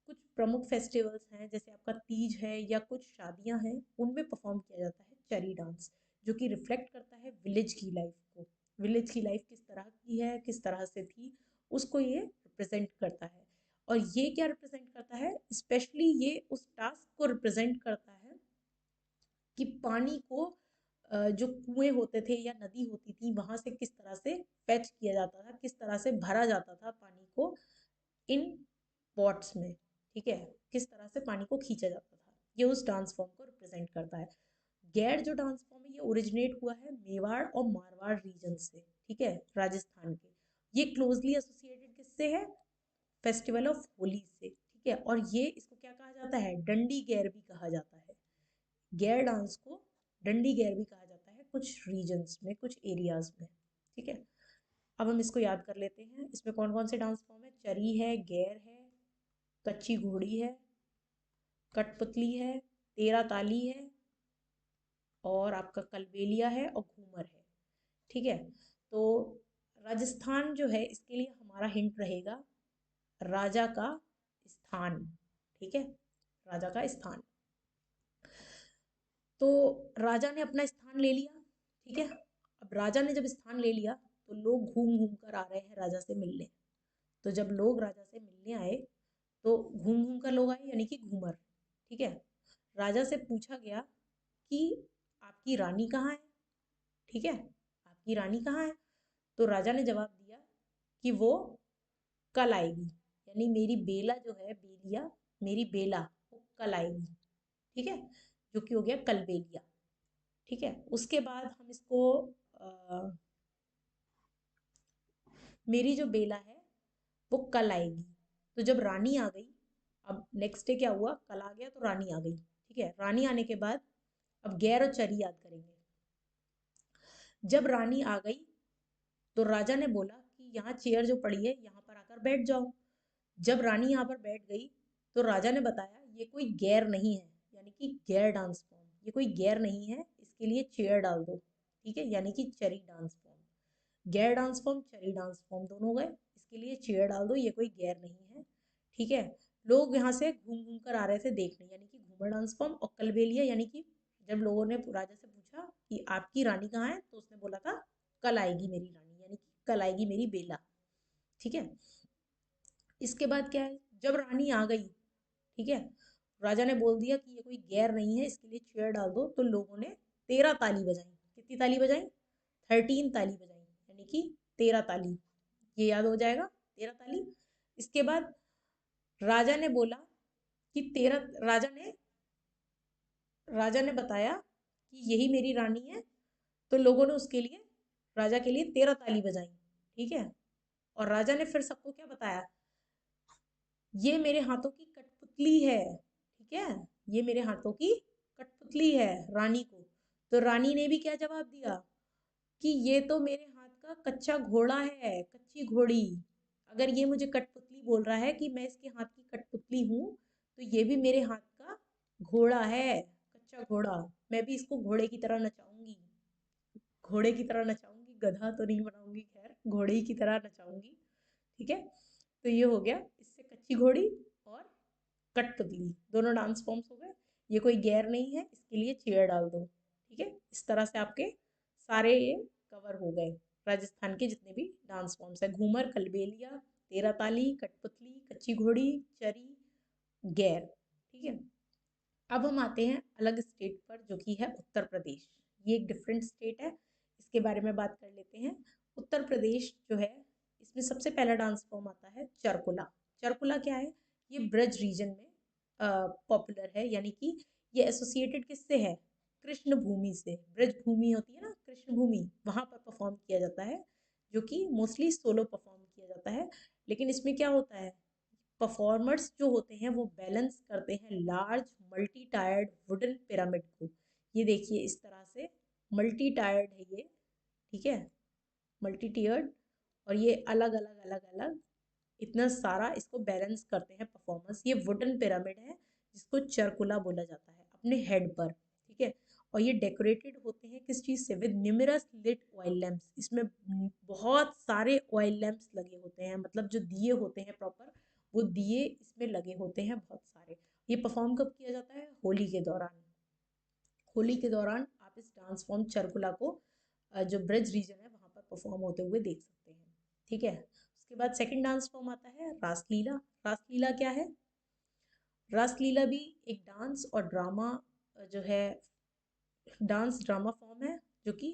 कुछ प्रमुख फेस्टिवल्स हैं जैसे आपका तीज है या कुछ शादियां हैं, उनमें परफॉर्म किया जाता है चरी डांस, जो कि रिफ्लेक्ट करता है विलेज की लाइफ को। विलेज की लाइफ किस तरह की है, किस तरह से थी उसको ये रिप्रेजेंट करता है। और ये क्या रिप्रेजेंट करता है, स्पेशली ये उस टास्क को रिप्रेजेंट करता है कि पानी को जो कुएं होते थे या नदी होती थी वहां से किस तरह से फैच किया जाता था, किस तरह से भरा जाता था पानी को इन पॉट्स में, ठीक है, किस तरह से पानी को खींचा जाता था, ये उस डांस फॉर्म को रिप्रेजेंट करता है। गैर जो डांस फॉर्म है ये ओरिजिनेट हुआ है मेवाड़ और मारवाड़ रीजन से, ठीक है, राजस्थान के। ये क्लोजली एसोसिएटेड किससे है, फेस्टिवल ऑफ होली से, ठीक है। और ये इसको क्या कहा जाता है, डंडी गैर भी कहा जाता है। गैर डांस को डंडी गैर भी कहा जाता है कुछ रीजन्स में, कुछ एरियाज में, ठीक है। अब हम इसको याद कर लेते हैं, इसमें कौन कौन से डांस फॉर्म है, चरी है, गैर है, कच्ची घोड़ी है, कठपुतली है, तेरा ताली है, और आपका कलबेलिया है, और घूमर है, ठीक है। तो राजस्थान जो है इसके लिए हमारा हिंट रहेगा राजा का स्थान, ठीक है, राजा का स्थान। तो राजा ने अपना स्थान ले लिया, ठीक है। अब राजा ने जब स्थान ले लिया तो लोग घूम घूम कर आ रहे हैं राजा से मिलने। तो जब लोग राजा से मिलने आए तो घूम घूम कर लोग आए यानी कि घूमर, ठीक है। राजा से पूछा गया कि आपकी रानी कहाँ है, ठीक है, आपकी रानी कहाँ है। तो राजा ने जवाब दिया कि वो कल आएगी, यानी मेरी बेला जो है, बेलिया, मेरी बेला वो कल आएगी, ठीक है, जो कि हो गया कलबेलिया, ठीक है। उसके बाद हम इसको मेरी जो बेला है वो कल आएगी। तो जब रानी आ गई, अब नेक्स्ट डे क्या हुआ, कल आ गया तो रानी आ गई, ठीक है। रानी आने के बाद अब गैर और चरी याद करेंगे। जब रानी आ गई तो राजा ने बोला कि यहाँ चेयर जो पड़ी है यहाँ पर आकर बैठ जाओ। जब रानी यहाँ पर बैठ गई तो राजा ने बताया ये कोई गैर नहीं है, यानी कि गैर डांस फॉर्म, ये कोई गैर नहीं है, इसके लिए चेयर डाल दो, ठीक है, यानी कि चरी डांस फॉर्म। गैर डांस फॉर्म, चरी डांस फॉर्म दोनों हो गए, इसके लिए चेयर डाल दो, ये कोई गैर नहीं है, ठीक है। लोग यहाँ से घूम घूम कर आ रहे थे देखने, यानी कि घूमर डांस फॉर्म। और कलबेलिया यानी कि जब लोगों ने राजा से पूछा कि आपकी रानी कहाँ है तो उसने बोला था कल आएगी मेरी रानी, यानी कि कल आएगी मेरी बेला, ठीक है। इसके बाद क्या है, जब रानी आ गई, ठीक है, राजा ने बोल दिया कि ये कोई गैर नहीं है, इसके लिए चेयर डाल दो, तो लोगों ने 13 ताली बजाई। कितनी ताली बजाई, 13 ताली बजाई, यानी कि 13 ताली, ये याद हो जाएगा, 13 ताली। इसके बाद राजा ने बोला कि 13, राजा ने बताया कि यही मेरी रानी है, तो लोगों ने उसके लिए, राजा के लिए 13 ताली बजाई, ठीक है। और राजा ने फिर सबको क्या बताया, ये मेरे हाथों की कठपुतली है, ठीक है, ये मेरे हाथों की कठपुतली है, रानी को। तो रानी ने भी क्या जवाब दिया कि ये तो मेरे हाथ का कच्चा घोड़ा है, कच्ची घोड़ी। अगर ये मुझे कठपुतली बोल रहा है कि मैं इसके हाथ की कठपुतली हूँ, तो ये भी मेरे हाथ का घोड़ा है, कच्चा घोड़ा। मैं भी इसको घोड़े की तरह नचाऊंगी, घोड़े की तरह नचाऊंगी, गधा तो नहीं बनाऊंगी, खैर घोड़े की तरह नचाऊंगी, ठीक है। तो ये हो गया इससे कच्ची घोड़ी और कठपुतली, दोनों डांस फॉर्म्स हो गए। ये कोई गैर नहीं है, इसके लिए चेयर डाल दो, ठीक है। इस तरह से आपके सारे ये कवर हो गए, राजस्थान के जितने भी डांस फॉर्म्स है, घूमर, कलबेलिया, तेरा ताली, कठपुतली, कच्ची घोड़ी, चरी, गैर, ठीक है। अब हम आते हैं अलग स्टेट पर जो कि है उत्तर प्रदेश। ये एक डिफरेंट स्टेट है, इसके बारे में बात कर लेते हैं। उत्तर प्रदेश जो है इसमें सबसे पहला डांस फॉर्म आता है चरकुला। चरकुला क्या है, ये ब्रज रीजन में पॉपुलर है, यानी कि ये एसोसिएटेड किससे है, कृष्ण भूमि से। ब्रज भूमि होती है ना, कृष्ण भूमि, वहां पर परफॉर्म किया जाता है, जो कि मोस्टली सोलो परफॉर्म किया जाता है। लेकिन इसमें क्या होता है, परफॉर्मर्स जो होते हैं वो बैलेंस करते हैं large multi tired wooden pyramid को। ये देखिए इस तरह से मल्टी टायर्ड है ये, ठीक है, मल्टी टीयर्ड। और ये अलग अलग अलग अलग इतना सारा इसको बैलेंस करते हैं परफॉर्मर्स। ये वुडन पिरामिड है जिसको चरकुला बोला जाता है, अपने हेड पर, ठीक है। और ये डेकोरेटेड होते हैं किस चीज़ से, with numerous lit oil lamps. इसमें बहुत सारे ऑयल लैम्प्स लगे होते हैं, मतलब जो दिए होते हैं प्रॉपर, वो दिए इसमें लगे होते हैं बहुत सारे। ये परफॉर्म कब किया जाता है, होली के दौरान। होली के दौरान आप इस डांस फॉर्म चरकुला को जो ब्रज रीजन है वहाँ पर परफॉर्म होते हुए देख सकते हैं, ठीक है। उसके बाद सेकंड डांस फॉर्म आता है रासलीला। रासलीला क्या है? रासलीला भी एक डांस और ड्रामा जो है, डांस ड्रामा फॉर्म है, जो कि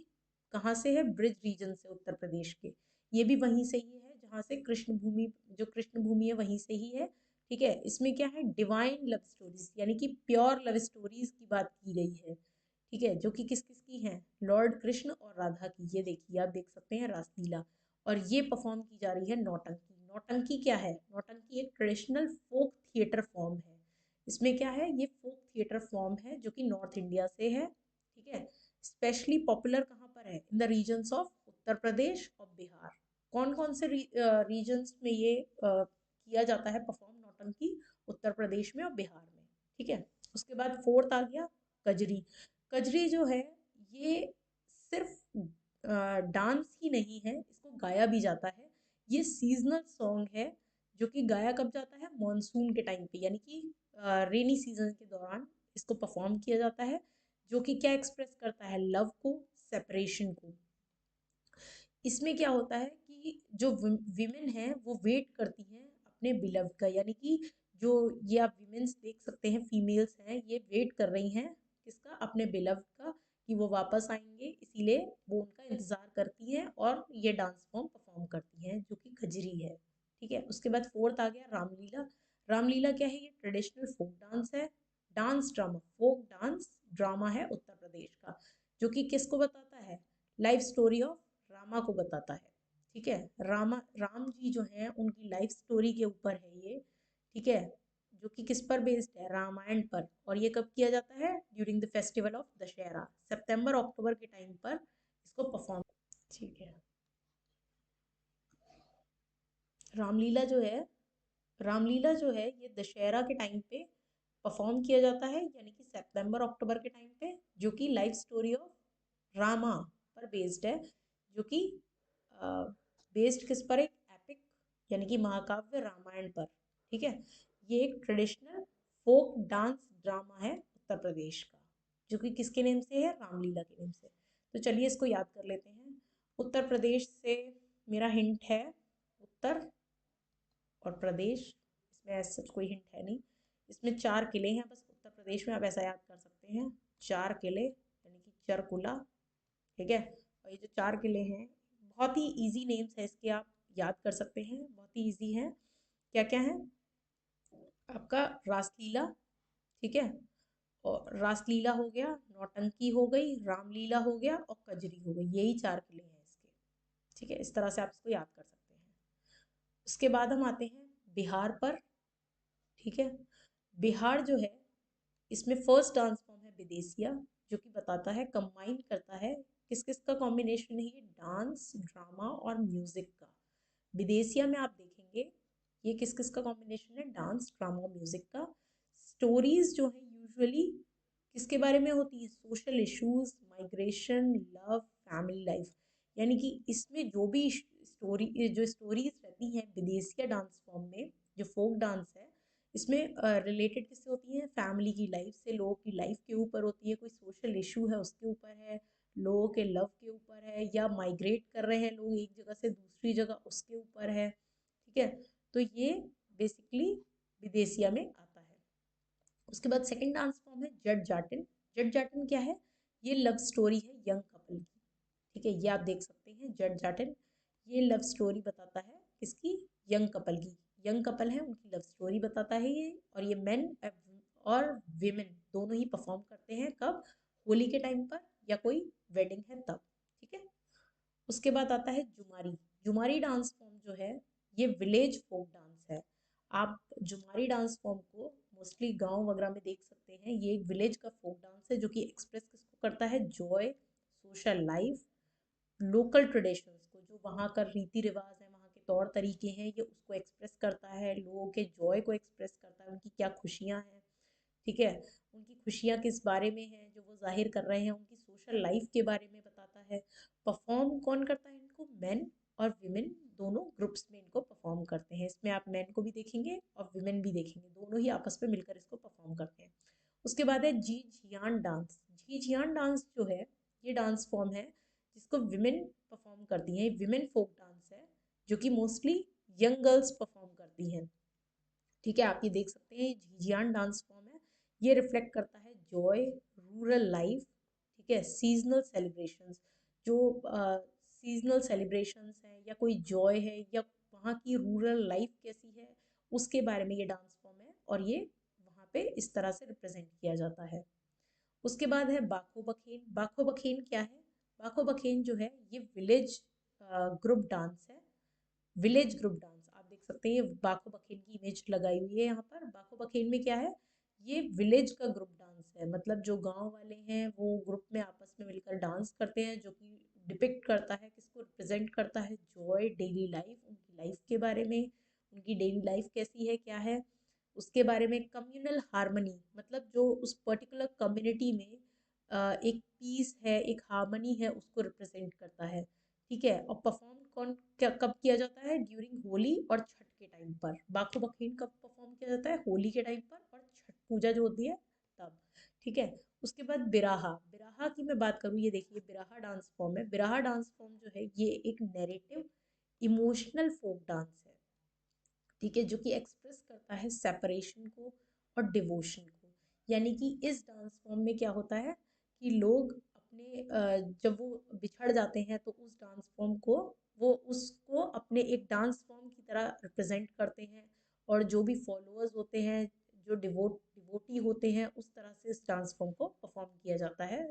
कहाँ से है? ब्रिज रीजन से, उत्तर प्रदेश के। ये भी वहीं से ही है जहाँ से कृष्ण भूमि, जो कृष्ण भूमि है वहीं से ही है। ठीक है, इसमें क्या है? डिवाइन लव स्टोरीज, यानी कि प्योर लव स्टोरीज की बात की गई है। ठीक है, जो कि किस किस की हैं? लॉर्ड कृष्ण और राधा की। ये देखिए, आप देख सकते हैं रासलीला। और ये परफॉर्म की जा रही है नौटंकी। नौटंकी क्या है? नौटंकी एक ट्रेडिशनल फोक थिएटर फॉर्म है। इसमें क्या है? ये फोक थिएटर फॉर्म है जो कि नॉर्थ इंडिया से है। ठीक है, स्पेशली पॉपुलर कहाँ पर है? In the reasons of Uttar Pradesh और बिहार। कौन कौन से रीजन्स में ये किया जाता है परफॉर्म नौटंकी? उत्तर प्रदेश में और बिहार में। ठीक है, उसके बाद फोर्थ आ गया कजरी। कजरी जो है, ये सिर्फ डांस ही नहीं है, इसको गाया भी जाता है। ये सीजनल सॉन्ग है जो कि गाया कब जाता है? मॉनसून के टाइम पे, यानी कि रेनी सीजन के दौरान इसको परफॉर्म किया जाता है। जो कि क्या एक्सप्रेस करता है? लव को, सेपरेशन को। इसमें क्या होता है कि जो विमेन हैं वो वेट करती हैं अपने बिलव का, यानी कि जो ये आप विमेन्स देख सकते हैं, फीमेल्स हैं, ये वेट कर रही हैं किसका? अपने बिलव का, कि वो वापस आएंगे, इसीलिए वो उनका इंतजार करती हैं और ये डांस फॉर्म परफॉर्म करती हैं, जो कि खजरी है। ठीक है, उसके बाद फोर्थ आ गया रामलीला। रामलीला क्या है? ये ट्रेडिशनल फोक डांस है, dance drama, folk dance drama है उत्तर प्रदेश का, जो कि किसको बताता है? लाइफ स्टोरी ऑफ रामा को बताता है। ठीक है, राम जी जो हैं उनकी लाइफ स्टोरी के ऊपर है ये। ठीक है, जो कि किस पर बेस्ड है? रामायण पर। और ये कब किया जाता है? During the festival of Dussehra, सितंबर अक्टूबर के टाइम पर इसको परफॉर्म। ठीक है, रामलीला जो है, रामलीला जो है ये दशहरा के टाइम पे परफॉर्म किया जाता है, यानी कि सितंबर अक्टूबर के टाइम पे, जो कि लाइफ स्टोरी ऑफ रामा पर बेस्ड है, जो कि बेस्ड किस पर? एक एपिक, यानी कि महाकाव्य रामायण पर। ठीक है, ये एक ट्रेडिशनल फोक डांस ड्रामा है उत्तर प्रदेश का, जो कि किसके नेम से है? रामलीला के नेम से। तो चलिए इसको याद कर लेते हैं। उत्तर प्रदेश से मेरा हिंट है उत्तर और प्रदेश, इसमें ऐसा कोई हिंट है नहीं। इसमें 4 किले हैं बस उत्तर प्रदेश में, आप ऐसा याद कर सकते हैं, 4 किले, यानी कि चरकुला। ठीक है, और ये जो 4 किले हैं, बहुत ही इजी नेम्स है इसके, आप याद कर सकते हैं, बहुत ही इजी है। क्या क्या है आपका? रासलीला, ठीक है, और रासलीला हो गया, नौटंकी हो गई, रामलीला हो गया और कजरी हो गई। यही 4 किले हैं इसके। ठीक है, इस तरह से आप इसको याद कर सकते हैं। उसके बाद हम आते हैं बिहार पर। ठीक है, बिहार जो है, इसमें फर्स्ट डांस फॉर्म है विदेशिया, जो कि बताता है, कंबाइन करता है किस किस का कॉम्बिनेशन है ये? डांस, ड्रामा और म्यूजिक का। विदेशिया में आप देखेंगे ये किस किस का कॉम्बिनेशन है? डांस, ड्रामा और म्यूजिक का। स्टोरीज जो है यूजुअली किसके बारे में होती है? Social issues, migration, love, family life. यानी कि इसमें जो स्टोरीज रहती हैं विदेशिया डांस फॉर्म में, जो फोक डांस है, इसमें रिलेटेड किससे होती है? फैमिली की लाइफ से, लोगों की लाइफ के ऊपर होती है, कोई सोशल इशू है उसके ऊपर है, लोगों के लव के ऊपर है, या माइग्रेट कर रहे हैं लोग एक जगह से दूसरी जगह, उसके ऊपर है। ठीक है, तो ये बेसिकली विदेशिया में आता है। उसके बाद सेकंड डांस फॉर्म है जट जाटिन। जट जाटिन क्या है? ये लव स्टोरी है यंग कपल की। ठीक है, ये आप देख सकते हैं जट जाटिन, ये लव स्टोरी बताता है किसकी? यंग कपल की। यंग कपल है उनकी लव स्टोरी बताता है ये। और ये मेन और विमेन दोनों ही परफॉर्म करते हैं, कब? होली के टाइम पर, या कोई वेडिंग है तब। ठीक है, उसके बाद आता है जुमारी। जुमारी डांस फॉर्म जो है, ये विलेज फोक डांस है। आप जुमारी डांस फॉर्म को मोस्टली गांव वगैरह में देख सकते हैं। ये एक विलेज का फोक डांस है, जो कि एक्सप्रेस किसको करता है? Joy, social life, local traditions को, जो वहाँ का रीति रिवाज है, वहाँ के तौर तरीके हैं, ये उसको एक्सप्रेस करता है, लोगों के जॉय को एक्सप्रेस करता है, उनकी क्या खुशियाँ हैं। ठीक है, उनकी खुशियाँ किस बारे में हैं जो वो जाहिर कर रहे हैं, उनकी सोशल लाइफ के बारे में बताता है। परफॉर्म कौन करता है इनको? मेन और विमेन दोनों ग्रुप्स में इनको परफॉर्म करते हैं। इसमें आप मेन को भी देखेंगे और विमेन भी देखेंगे, दोनों ही आपस में मिलकर इसको परफॉर्म करते हैं। उसके बाद है झियान डांस। झियान डांस जो है, ये डांस फॉर्म है जिसको विमेन परफॉर्म करती हैं। विमेन फोक डांस है, जो कि मोस्टली यंग गर्ल्स परफॉर्म करती हैं। ठीक है, आप ये देख सकते हैं, ये झिझियान डांस फॉर्म है। ये रिफ्लेक्ट करता है जॉय, रूरल लाइफ, ठीक है, सीजनल सेलिब्रेशंस, जो सीजनल सेलिब्रेशंस हैं या कोई जॉय है या वहाँ की रूरल लाइफ कैसी है, उसके बारे में ये डांस फॉर्म है और ये वहाँ पे इस तरह से रिप्रेजेंट किया जाता है। उसके बाद है बाखो बखेन। बाखो बखेन क्या है? बाखो बखेन जो है ये विलेज ग्रुप डांस है। विलेज ग्रुप डांस आप देख सकते हैं, ये बाखो बखेन की इमेज लगाई हुई है यहाँ पर। बाखो बखेन में क्या है? ये विलेज का ग्रुप डांस है, मतलब जो गांव वाले हैं वो ग्रुप में आपस में मिलकर डांस करते हैं, जो कि डिपिक्ट करता है, किसको रिप्रेजेंट करता है? जॉय, डेली लाइफ, उनकी लाइफ के बारे में, उनकी डेली लाइफ कैसी है, क्या है उसके बारे में। कम्युनल हार्मनी, मतलब जो उस पर्टिकुलर कम्युनिटी में एक पीस है, एक हार्मनी है, उसको रिप्रेजेंट करता है। ठीक है, और परफॉर्म कब किया जाता है? ड्यूरिंग होली और छठ के टाइम पर। बाखो बखेन कब परफॉर्म किया जाता है? होली के टाइम पर और छठ पूजा जो होती है तब। ठीक है, उसके बाद बिराहा। बिराहा की मैं बात करूँ, ये देखिए बिराहा डांस फॉर्म है। बिराहा डांस फॉर्म जो है ये एक नैरेटिव इमोशनल फोक डांस है। ठीक है, जो कि एक्सप्रेस करता है सेपरेशन को और डिवोशन को। यानी कि इस डांस फॉर्म में क्या होता है कि लोग अपने जब वो बिछड़ जाते हैं तो उस डांस फॉर्म को, वो उसको अपने एक डांस फॉर्म की तरह रिप्रेजेंट करते हैं, और जो भी फॉलोअर्स होते हैं, जो डिवोटी होते हैं, उस तरह से इस डांस फॉर्म को परफॉर्म किया जाता है,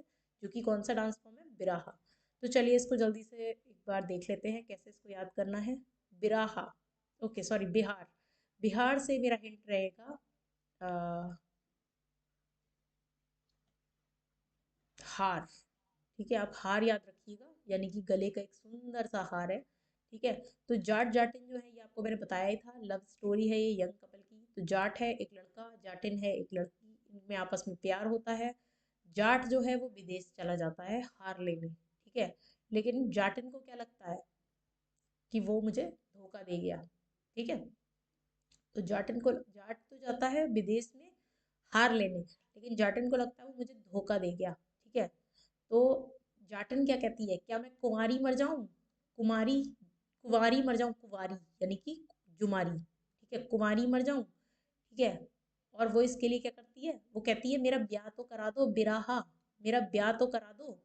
जो कि कौन सा डांस फॉर्म है? बिराहा। तो चलिए इसको जल्दी से एक बार देख लेते हैं कैसे इसको याद करना है। Biraha, okay sorry, Bihar. बिहार से मेरा हिंट रहेगा हार। ठीक है, आप हार याद रखिएगा, यानी कि गले का एक सुंदर सा हार है। ठीक है, तो जाट जाटिन जो है ये आपको मैंने बताया ही था, लव स्टोरी है ये यंग कपल की। तो जाट है एक लड़का, जाटिन है एक लड़की, इनमें आपस में प्यार होता है। जाट जो है वो विदेश चला जाता है हार लेने। ठीक है, लेकिन जाटिन को क्या लगता है कि वो मुझे धोखा दे गया। ठीक है, तो जाट तो जाता है विदेश में हार लेने, लेकिन जाटन को लगता है वो मुझे धोखा दे गया। ठीक है, तो जाटन क्या कहती है? क्या मैं कुंवारी मर जाऊं? कुमारी, कुंवारी मर जाऊं, कुंवारी यानी कि जुमारी। ठीक है, कुंवारी मर जाऊं। ठीक है, और वो इसके लिए क्या करती है? वो कहती है मेरा ब्याह तो करा दो बिराहा, मेरा ब्याह तो करा दो।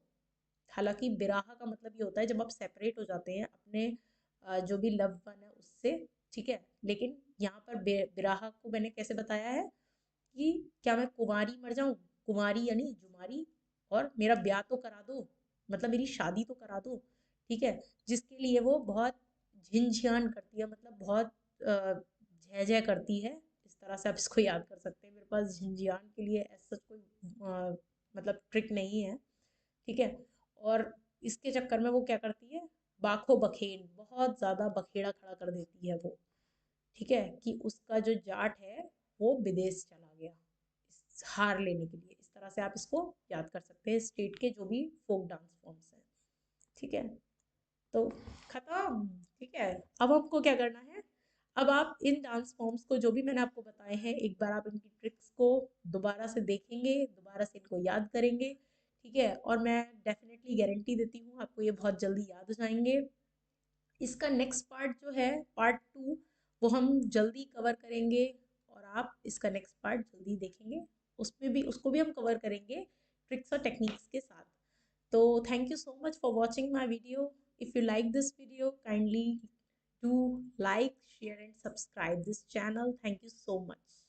हालांकि बिराहा का मतलब ये होता है जब आप सेपरेट हो जाते हैं अपने जो भी लव वन है उससे। ठीक है, लेकिन यहाँ पर बिराहा को मैंने कैसे बताया है कि क्या मैं कुंवारी मर जाऊं? कुंवारी यानी जुमारी, और मेरा ब्याह तो करा दो, मतलब मेरी शादी तो करा दो। ठीक है, जिसके लिए वो बहुत झिनझियान करती है, मतलब बहुत जय जय करती है। इस तरह से आप इसको याद कर सकते हैं। मेरे पास झिनझियान के लिए ऐसा कोई मतलब ट्रिक नहीं है। ठीक है, और इसके चक्कर में वो क्या करती है? बाखो बखेन, बहुत ज़्यादा बखेड़ा खड़ा कर देती है वो। ठीक है, कि उसका जो जाट है वो विदेश चला गया हार लेने के लिए। इस तरह से आप इसको याद कर सकते हैं, स्टेट के जो भी फोक डांस फॉर्म्स हैं। ठीक है, तो खत्म। ठीक है, अब आपको क्या करना है? अब आप इन डांस फॉर्म्स को जो भी मैंने आपको बताए हैं, एक बार आप इनकी ट्रिक्स को दोबारा से देखेंगे, दोबारा से इनको याद करेंगे। ठीक है, और मैं डेफिनेटली गारंटी देती हूँ आपको ये बहुत जल्दी याद हो जाएंगे। इसका नेक्स्ट पार्ट जो है, पार्ट 2, वो हम जल्दी कवर करेंगे, और आप इसका नेक्स्ट पार्ट जल्दी देखेंगे। उसमें भी उसको भी हम कवर करेंगे ट्रिक्स और टेक्निक्स के साथ। तो thank you so much for watching my video. If you like this video, kindly do like, share and subscribe this channel. Thank you so much.